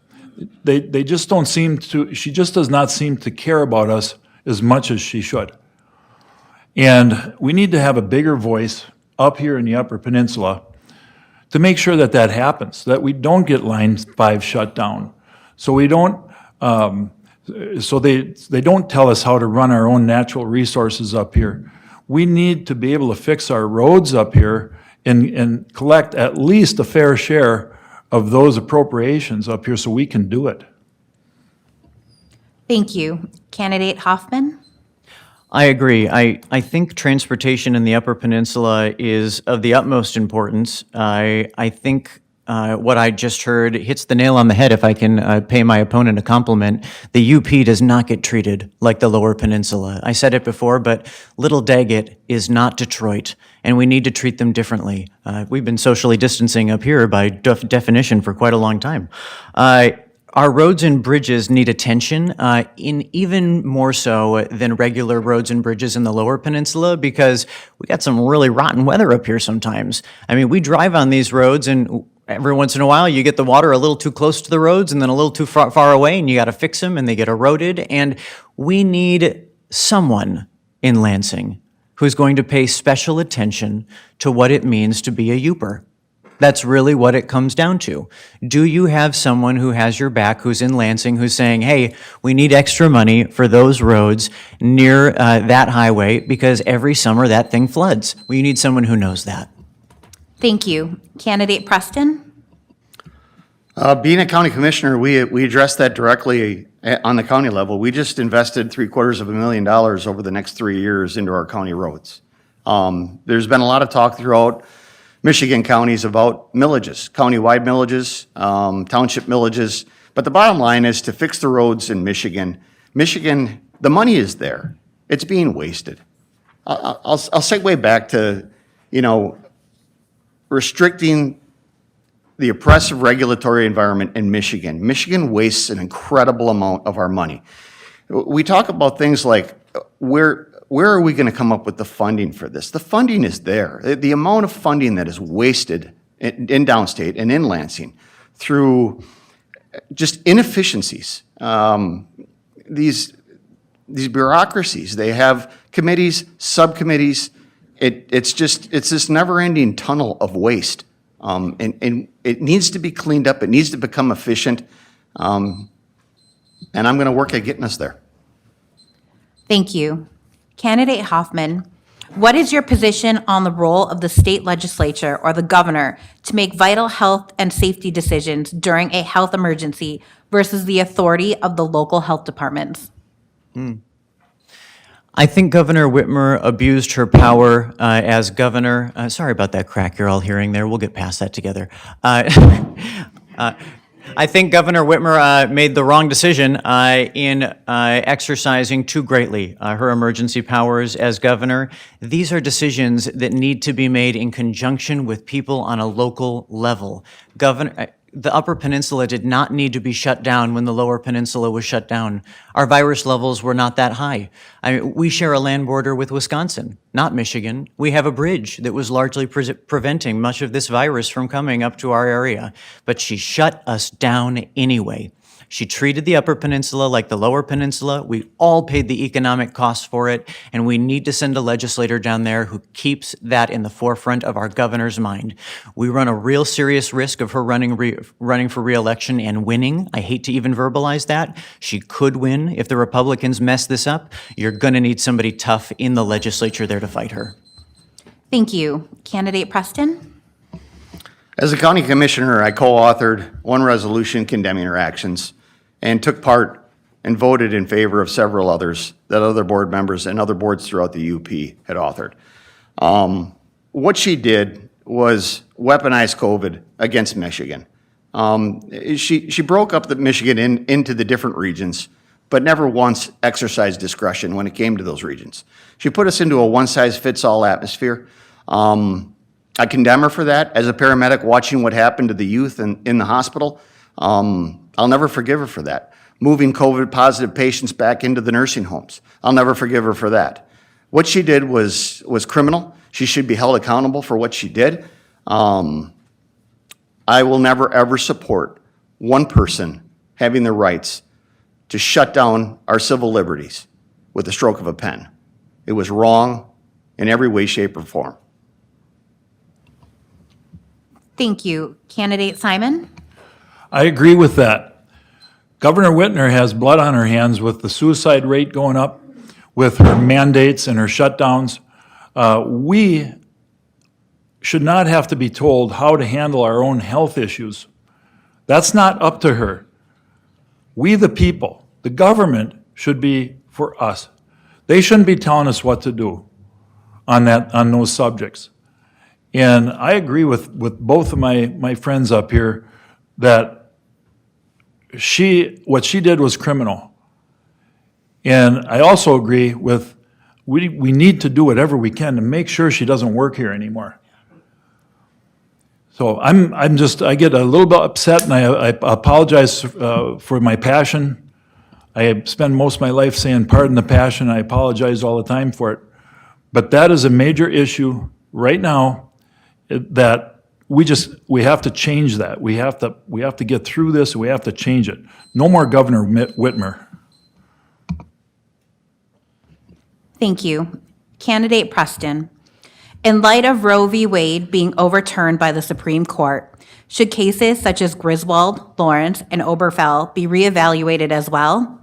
They just don't seem to, she just does not seem to care about us as much as she should. And we need to have a bigger voice up here in the Upper Peninsula to make sure that that happens, that we don't get Line 5 shut down. So we don't, so they don't tell us how to run our own natural resources up here. We need to be able to fix our roads up here and collect at least a fair share of those appropriations up here so we can do it. Thank you. Candidate Hoffman? I agree. I think transportation in the Upper Peninsula is of the utmost importance. I think what I just heard hits the nail on the head, if I can pay my opponent a compliment. The UP does not get treated like the Lower Peninsula. I said it before, but Little Daggett is not Detroit, and we need to treat them differently. We've been socially distancing up here by definition for quite a long time. Our roads and bridges need attention, in even more so than regular roads and bridges in the Lower Peninsula, because we got some really rotten weather up here sometimes. I mean, we drive on these roads, and every once in a while you get the water a little too close to the roads and then a little too far away, and you got to fix them, and they get eroded. And we need someone in Lansing who's going to pay special attention to what it means to be a Youper. That's really what it comes down to. Do you have someone who has your back, who's in Lansing, who's saying, hey, we need extra money for those roads near that highway because every summer that thing floods? Well, you need someone who knows that. Thank you. Candidate Preston? Being a county commissioner, we addressed that directly on the county level. We just invested $750,000 over the next 3 years into our county roads. There's been a lot of talk throughout Michigan counties about millages, countywide millages, township millages. But the bottom line is to fix the roads in Michigan. Michigan, the money is there. It's being wasted. I'll segue back to, restricting the oppressive regulatory environment in Michigan. Michigan wastes an incredible amount of our money. We talk about things like where are we going to come up with the funding for this? The funding is there. The amount of funding that is wasted in downstate and in Lansing through just inefficiencies. These bureaucracies, they have committees, subcommittees. It's this never-ending tunnel of waste. And it needs to be cleaned up. It needs to become efficient. And I'm going to work at getting us there. Thank you. Candidate Hoffman, what is your position on the role of the state legislature or the governor to make vital health and safety decisions during a health emergency versus the authority of the local health departments? I think Governor Whitmer abused her power as governor. Sorry about that crack you're all hearing there. We'll get past that together. I think Governor Whitmer made the wrong decision in exercising too greatly her emergency powers as governor. These are decisions that need to be made in conjunction with people on a local level. The Upper Peninsula did not need to be shut down when the Lower Peninsula was shut down. Our virus levels were not that high. We share a land border with Wisconsin, not Michigan. We have a bridge that was largely preventing much of this virus from coming up to our area, but she shut us down anyway. She treated the Upper Peninsula like the Lower Peninsula. We all paid the economic costs for it, and we need to send a legislator down there who keeps that in the forefront of our governor's mind. We run a real serious risk of her running for re-election and winning. I hate to even verbalize that. She could win if the Republicans mess this up. You're going to need somebody tough in the legislature there to fight her. Thank you. Candidate Preston? As a county commissioner, I co-authored one resolution condemning her actions and took part and voted in favor of several others that other board members and other boards throughout the UP had authored. What she did was weaponize COVID against Michigan. She broke up Michigan into the different regions, but never once exercised discretion when it came to those regions. She put us into a one-size-fits-all atmosphere. I condemn her for that. As a paramedic watching what happened to the youth in the hospital, I'll never forgive her for that. Moving COVID-positive patients back into the nursing homes, I'll never forgive her for that. What she did was criminal. She should be held accountable for what she did. I will never, ever support one person having the rights to shut down our civil liberties with the stroke of a pen. It was wrong in every way, shape, or form. Thank you. Candidate Simon? I agree with that. Governor Whitmer has blood on her hands with the suicide rate going up, with her mandates and her shutdowns. We should not have to be told how to handle our own health issues. That's not up to her. We, the people, the government should be for us. They shouldn't be telling us what to do on those subjects. And I agree with both of my friends up here that what she did was criminal. And I also agree with, we need to do whatever we can to make sure she doesn't work here anymore. So I get a little bit upset, and I apologize for my passion. I spend most of my life saying, pardon the passion, I apologize all the time for it. But that is a major issue right now that we have to change that. We have to get through this, we have to change it. No more Governor Whitmer. Thank you. Candidate Preston. In light of Roe v. Wade being overturned by the Supreme Court, should cases such as Griswold, Lawrence, and Obergefell be reevaluated as well?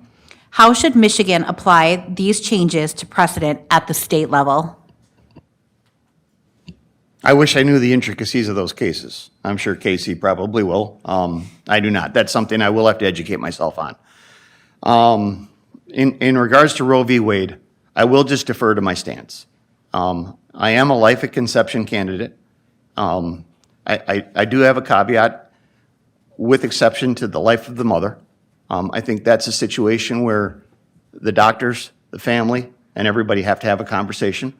How should Michigan apply these changes to precedent at the state level? I wish I knew the intricacies of those cases. I'm sure Casey probably will. I do not. That's something I will have to educate myself on. In regards to Roe v. Wade, I will just defer to my stance. I am a life at conception candidate. I do have a caveat with exception to the life of the mother. I think that's a situation where the doctors, the family, and everybody have to have a conversation.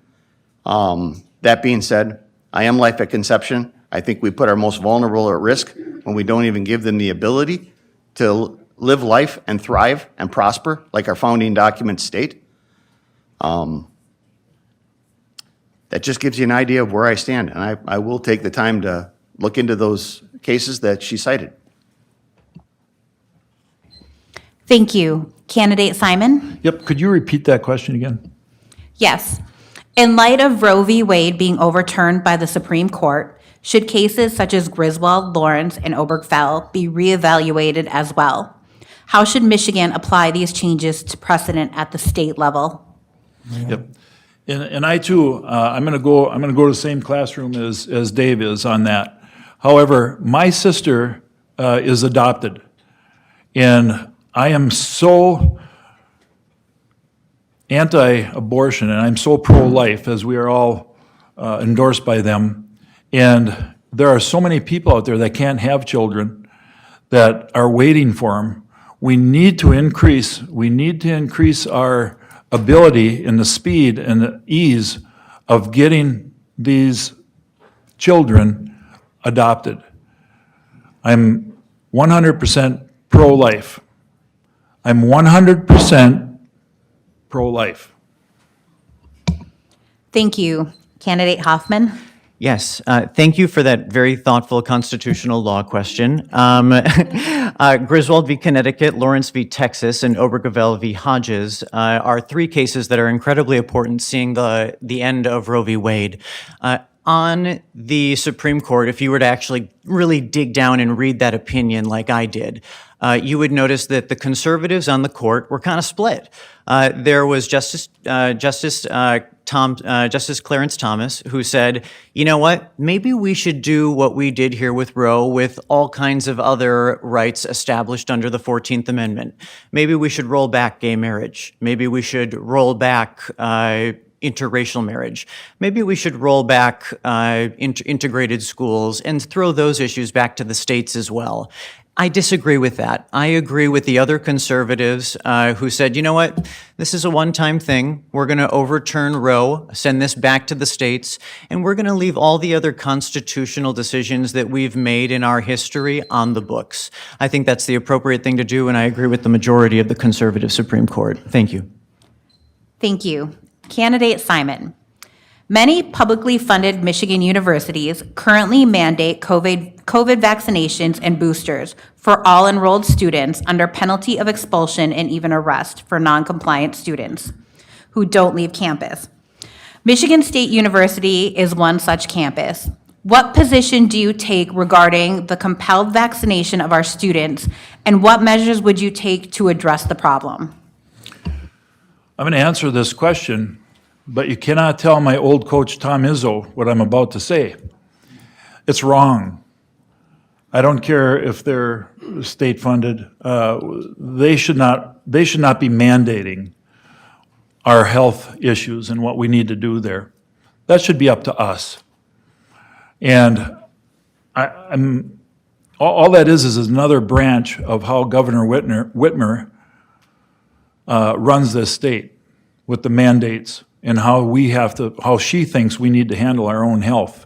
That being said, I am life at conception. I think we put our most vulnerable at risk when we don't even give them the ability to live life and thrive and prosper like our founding documents state. That just gives you an idea of where I stand, and I will take the time to look into those cases that she cited. Thank you. Candidate Simon? Yep, could you repeat that question again? Yes. In light of Roe v. Wade being overturned by the Supreme Court, should cases such as Griswold, Lawrence, and Obergefell be reevaluated as well? How should Michigan apply these changes to precedent at the state level? Yep. And I too, I'm gonna go to the same classroom as Dave is on that. However, my sister is adopted, and I am so anti-abortion, and I'm so pro-life, as we are all endorsed by them. And there are so many people out there that can't have children that are waiting for them. We need to increase our ability and the speed and the ease of getting these children adopted. I'm 100% pro-life. I'm 100% pro-life. Thank you. Candidate Hoffman? Yes, thank you for that very thoughtful constitutional law question. Griswold v. Connecticut, Lawrence v. Texas, and Obergefell v. Hodges are three cases that are incredibly important, seeing the end of Roe v. Wade. On the Supreme Court, if you were to actually really dig down and read that opinion like I did, you would notice that the conservatives on the court were kind of split. There was Justice Clarence Thomas, who said, you know what, maybe we should do what we did here with Roe with all kinds of other rights established under the 14th Amendment. Maybe we should roll back gay marriage. Maybe we should roll back interracial marriage. Maybe we should roll back integrated schools and throw those issues back to the states as well. I disagree with that. I agree with the other conservatives who said, you know what, this is a one-time thing. We're going to overturn Roe, send this back to the states, and we're going to leave all the other constitutional decisions that we've made in our history on the books. I think that's the appropriate thing to do, and I agree with the majority of the conservative Supreme Court. Thank you. Thank you. Candidate Simon. Many publicly funded Michigan universities currently mandate COVID vaccinations and boosters for all enrolled students under penalty of expulsion and even arrest for non-compliant students who don't leave campus. Michigan State University is one such campus. What position do you take regarding the compelled vaccination of our students, and what measures would you take to address the problem? I'm going to answer this question, but you cannot tell my old coach Tom Izzo what I'm about to say. It's wrong. I don't care if they're state-funded. They should not be mandating our health issues and what we need to do there. That should be up to us. And all that is another branch of how Governor Whitmer runs this state with the mandates and how she thinks we need to handle our own health.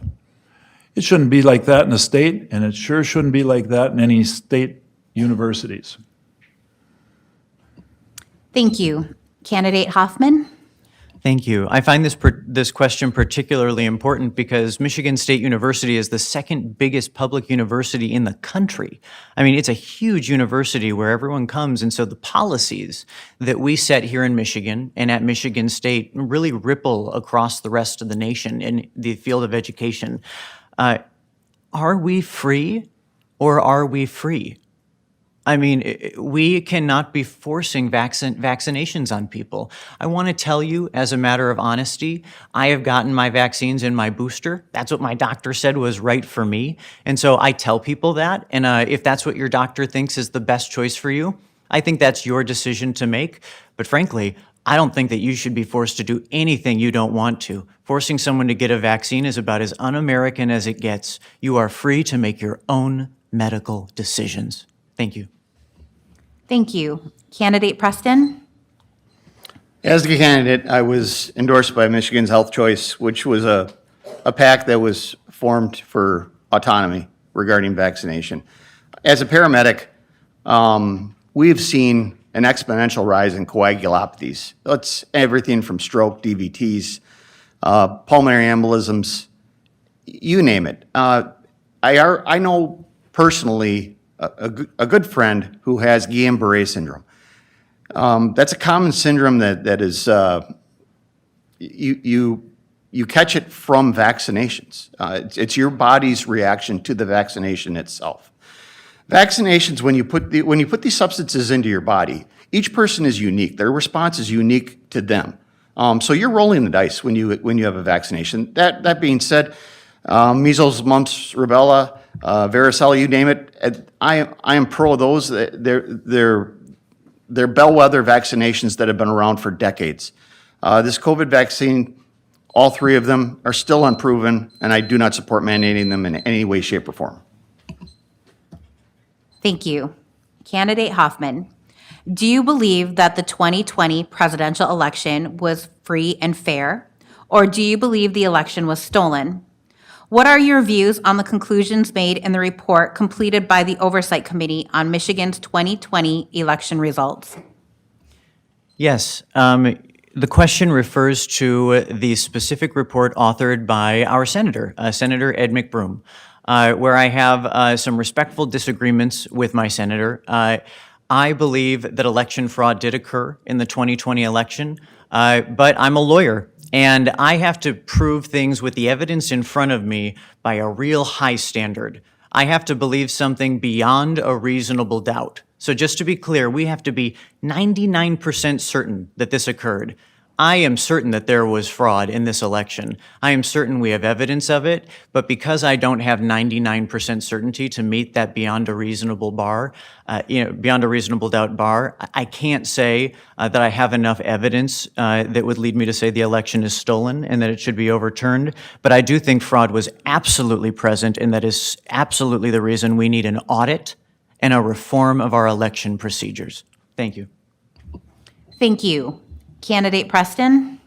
It shouldn't be like that in the state, and it sure shouldn't be like that in any state universities. Thank you. Candidate Hoffman? Thank you. I find this question particularly important because Michigan State University is the second biggest public university in the country. I mean, it's a huge university where everyone comes, and so the policies that we set here in Michigan and at Michigan State really ripple across the rest of the nation in the field of education. Are we free or are we free? I mean, we cannot be forcing vaccinations on people. I want to tell you, as a matter of honesty, I have gotten my vaccines and my booster. That's what my doctor said was right for me. And so I tell people that. And if that's what your doctor thinks is the best choice for you, I think that's your decision to make. But frankly, I don't think that you should be forced to do anything you don't want to. Forcing someone to get a vaccine is about as un-American as it gets. You are free to make your own medical decisions. Thank you. Thank you. Candidate Preston? As the candidate, I was endorsed by Michigan's Health Choice, which was a PAC that was formed for autonomy regarding vaccination. As a paramedic, we've seen an exponential rise in coagulopathies. That's everything from stroke, DVTs, pulmonary embolisms, you name it. I know personally a good friend who has Guillain-Barré syndrome. That's a common syndrome that is, you catch it from vaccinations. It's your body's reaction to the vaccination itself. Vaccinations, when you put these substances into your body, each person is unique. Their response is unique to them. So you're rolling the dice when you have a vaccination. That being said, measles, mumps, rubella, varicella, you name it. I am pro those. They're bellwether vaccinations that have been around for decades. This COVID vaccine, all three of them are still unproven, and I do not support mandating them in any way, shape, or form. Thank you. Candidate Hoffman, do you believe that the 2020 presidential election was free and fair, or do you believe the election was stolen? What are your views on the conclusions made in the report completed by the Oversight Committee on Michigan's 2020 election results? Yes. The question refers to the specific report authored by our senator, Senator Ed McBroom, where I have some respectful disagreements with my senator. I believe that election fraud did occur in the 2020 election, but I'm a lawyer, and I have to prove things with the evidence in front of me by a real high standard. I have to believe something beyond a reasonable doubt. So just to be clear, we have to be 99% certain that this occurred. I am certain that there was fraud in this election. I am certain we have evidence of it, but because I don't have 99% certainty to meet that beyond a reasonable bar, beyond a reasonable doubt bar, I can't say that I have enough evidence that would lead me to say the election is stolen and that it should be overturned. But I do think fraud was absolutely present, and that is absolutely the reason we need an audit and a reform of our election procedures. Thank you. Thank you. Candidate Preston?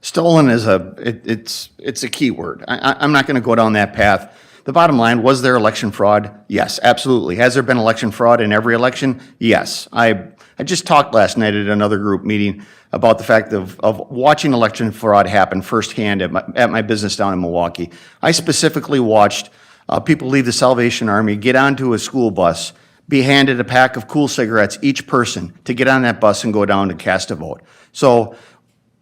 Stolen is it's a key word. I'm not going to go down that path. The bottom line, was there election fraud? Yes, absolutely. Has there been election fraud in every election? Yes. I just talked last night at another group meeting about the fact of watching election fraud happen firsthand at my business down in Milwaukee. I specifically watched people leave the Salvation Army, get onto a school bus, be handed a pack of Cool cigarettes, each person, to get on that bus and go down to cast a vote. So,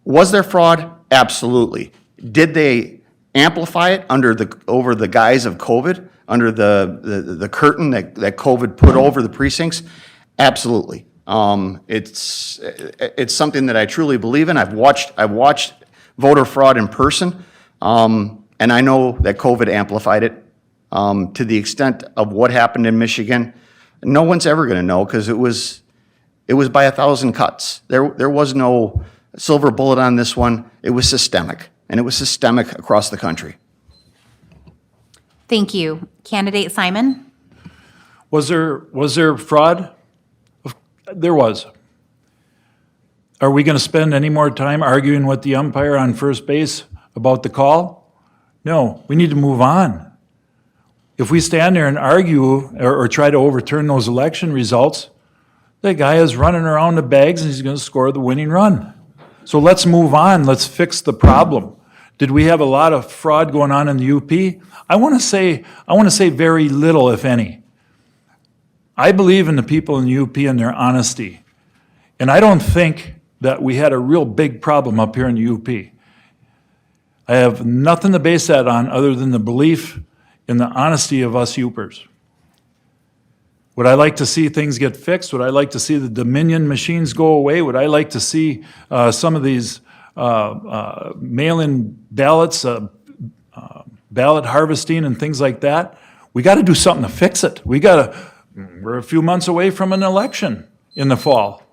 was there fraud? Absolutely. Did they amplify it over the guise of COVID, under the curtain that COVID put over the precincts? Absolutely. It's something that I truly believe in. I've watched voter fraud in person, and And I know that COVID amplified it to the extent of what happened in Michigan. No one's ever going to know because it was by 1,000 cuts. There was no silver bullet on this one. It was systemic, and it was systemic across the country. Thank you. Candidate Simon? Was there fraud? There was. Are we going to spend any more time arguing with the umpire on first base about the call? No, we need to move on. If we stand there and argue or try to overturn those election results, that guy is running around the bags and he's going to score the winning run. So let's move on. Let's fix the problem. Did we have a lot of fraud going on in the UP? I want to say very little, if any. I believe in the people in the UP and their honesty. And I don't think that we had a real big problem up here in the UP. I have nothing to base that on other than the belief in the honesty of us Upers. Would I like to see things get fixed? Would I like to see the Dominion machines go away? Would I like to see some of these mail-in ballots, ballot harvesting and things like that? We got to do something to fix it. We're a few months away from an election in the fall.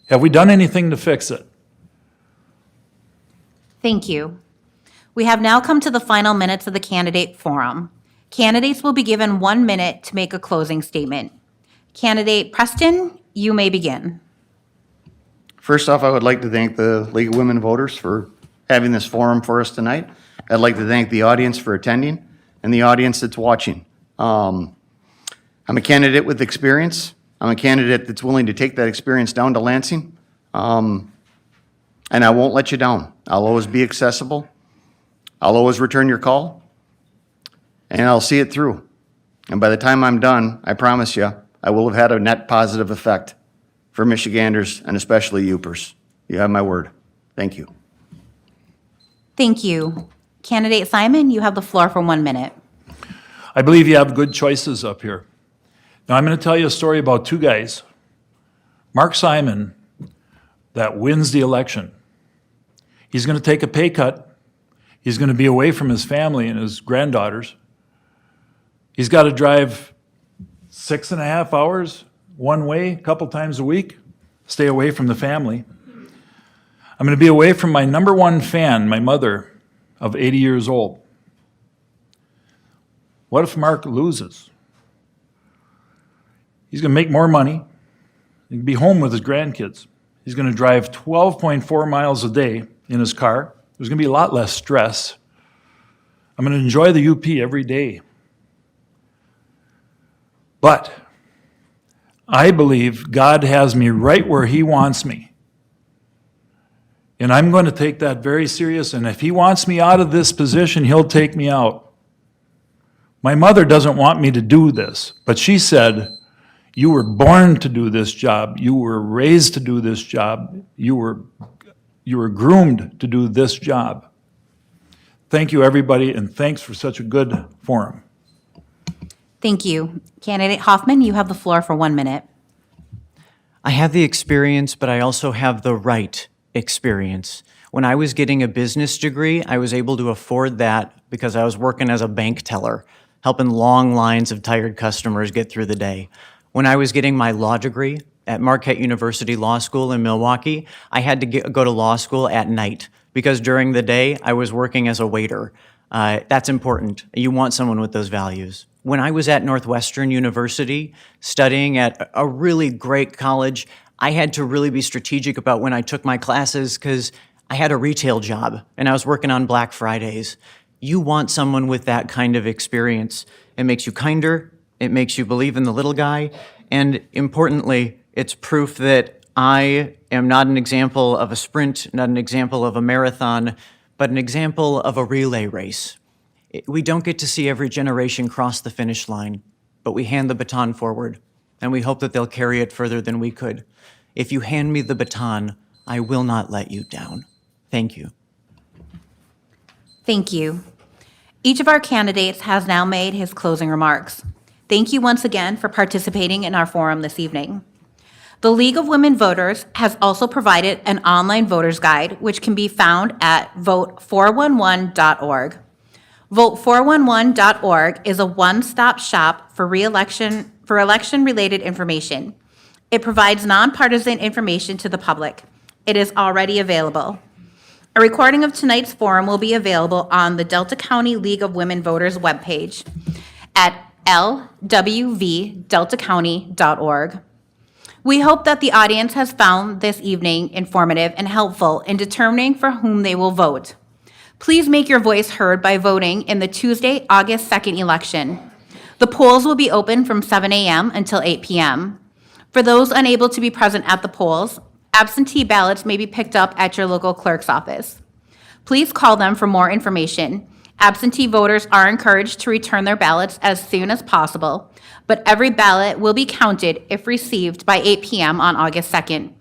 Have we done anything to fix it? Thank you. We have now come to the final minutes of the candidate forum. Candidates will be given 1 minute to make a closing statement. Candidate Preston, you may begin. First off, I would like to thank the League of Women Voters for having this forum for us tonight. I'd like to thank the audience for attending and the audience that's watching. I'm a candidate with experience. I'm a candidate that's willing to take that experience down to Lansing. And I won't let you down. I'll always be accessible. I'll always return your call. And I'll see it through. And by the time I'm done, I promise you, I will have had a net positive effect for Michiganders and especially Upers. You have my word. Thank you. Thank you. Candidate Simon, you have the floor for 1 minute. I believe you have good choices up here. Now, I'm going to tell you a story about two guys. Mark Simon, that wins the election. He's going to take a pay cut. He's going to be away from his family and his granddaughters. He's got to drive 6.5 hours one way, a couple times a week, stay away from the family. I'm going to be away from my number one fan, my mother, of 80 years old. What if Mark loses? He's going to make more money. He can be home with his grandkids. He's going to drive 12.4 miles a day in his car. There's going to be a lot less stress. I'm going to enjoy the UP every day. But I believe God has me right where He wants me. And I'm going to take that very serious. And if He wants me out of this position, He'll take me out. My mother doesn't want me to do this, but she said, you were born to do this job. You were raised to do this job. You were groomed to do this job. Thank you, everybody, and thanks for such a good forum. Thank you. Candidate Hoffman, you have the floor for 1 minute. I have the experience, but I also have the right experience. When I was getting a business degree, I was able to afford that because I was working as a bank teller, helping long lines of tired customers get through the day. When I was getting my law degree at Marquette University Law School in Milwaukee, I had to go to law school at night because during the day I was working as a waiter. That's important. You want someone with those values. When I was at Northwestern University studying at a really great college, I had to really be strategic about when I took my classes because I had a retail job and I was working on Black Fridays. You want someone with that kind of experience. It makes you kinder, it makes you believe in the little guy, and importantly, it's proof that I am not an example of a sprint, not an example of a marathon, but an example of a relay race. We don't get to see every generation cross the finish line, but we hand the baton forward, and we hope that they'll carry it further than we could. If you hand me the baton, I will not let you down. Thank you. Thank you. Each of our candidates has now made his closing remarks. Thank you once again for participating in our forum this evening. The League of Women Voters has also provided an online voters guide, which can be found at vote411.org. Vote411.org is a one-stop shop for election-related information. It provides nonpartisan information to the public. It is already available. A recording of tonight's forum will be available on the Delta County League of Women Voters webpage at lwvdeltacounty.org. We hope that the audience has found this evening informative and helpful in determining for whom they will vote. Please make your voice heard by voting in the Tuesday, August 2nd election. The polls will be open from 7 a.m. until 8 p.m. For those unable to be present at the polls, absentee ballots may be picked up at your local clerk's office. Please call them for more information. Absentee voters are encouraged to return their ballots as soon as possible, but every ballot will be counted if received by 8 p.m. on August 2nd.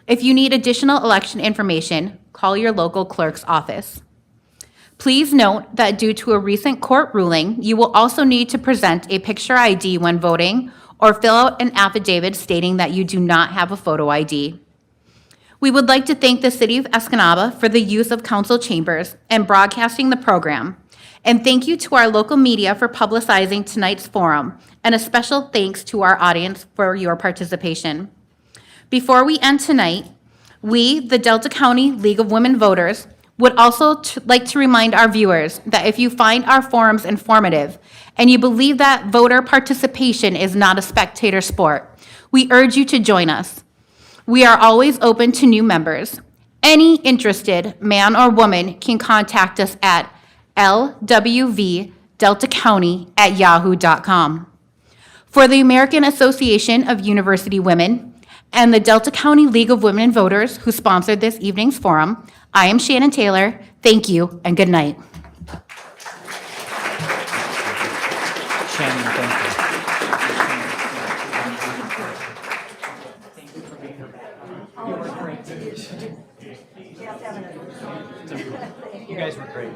If you need additional election information, call your local clerk's office. Please note that due to a recent court ruling, you will also need to present a picture ID when voting or fill out an affidavit stating that you do not have a photo ID. We would like to thank the City of Escanaba for the use of council chambers and broadcasting the program. And thank you to our local media for publicizing tonight's forum, and a special thanks to our audience for your participation. Before we end tonight, we, the Delta County League of Women Voters, would also like to remind our viewers that if you find our forums informative and you believe that voter participation is not a spectator sport, we urge you to join us. We are always open to new members. Any interested man or woman can contact us at lwvdeltacounty@yahoo.com. For the American Association of University Women and the Delta County League of Women Voters who sponsored this evening's forum, I am Shannon Taylor. Thank you and good night. Shannon, thank you. You guys were great.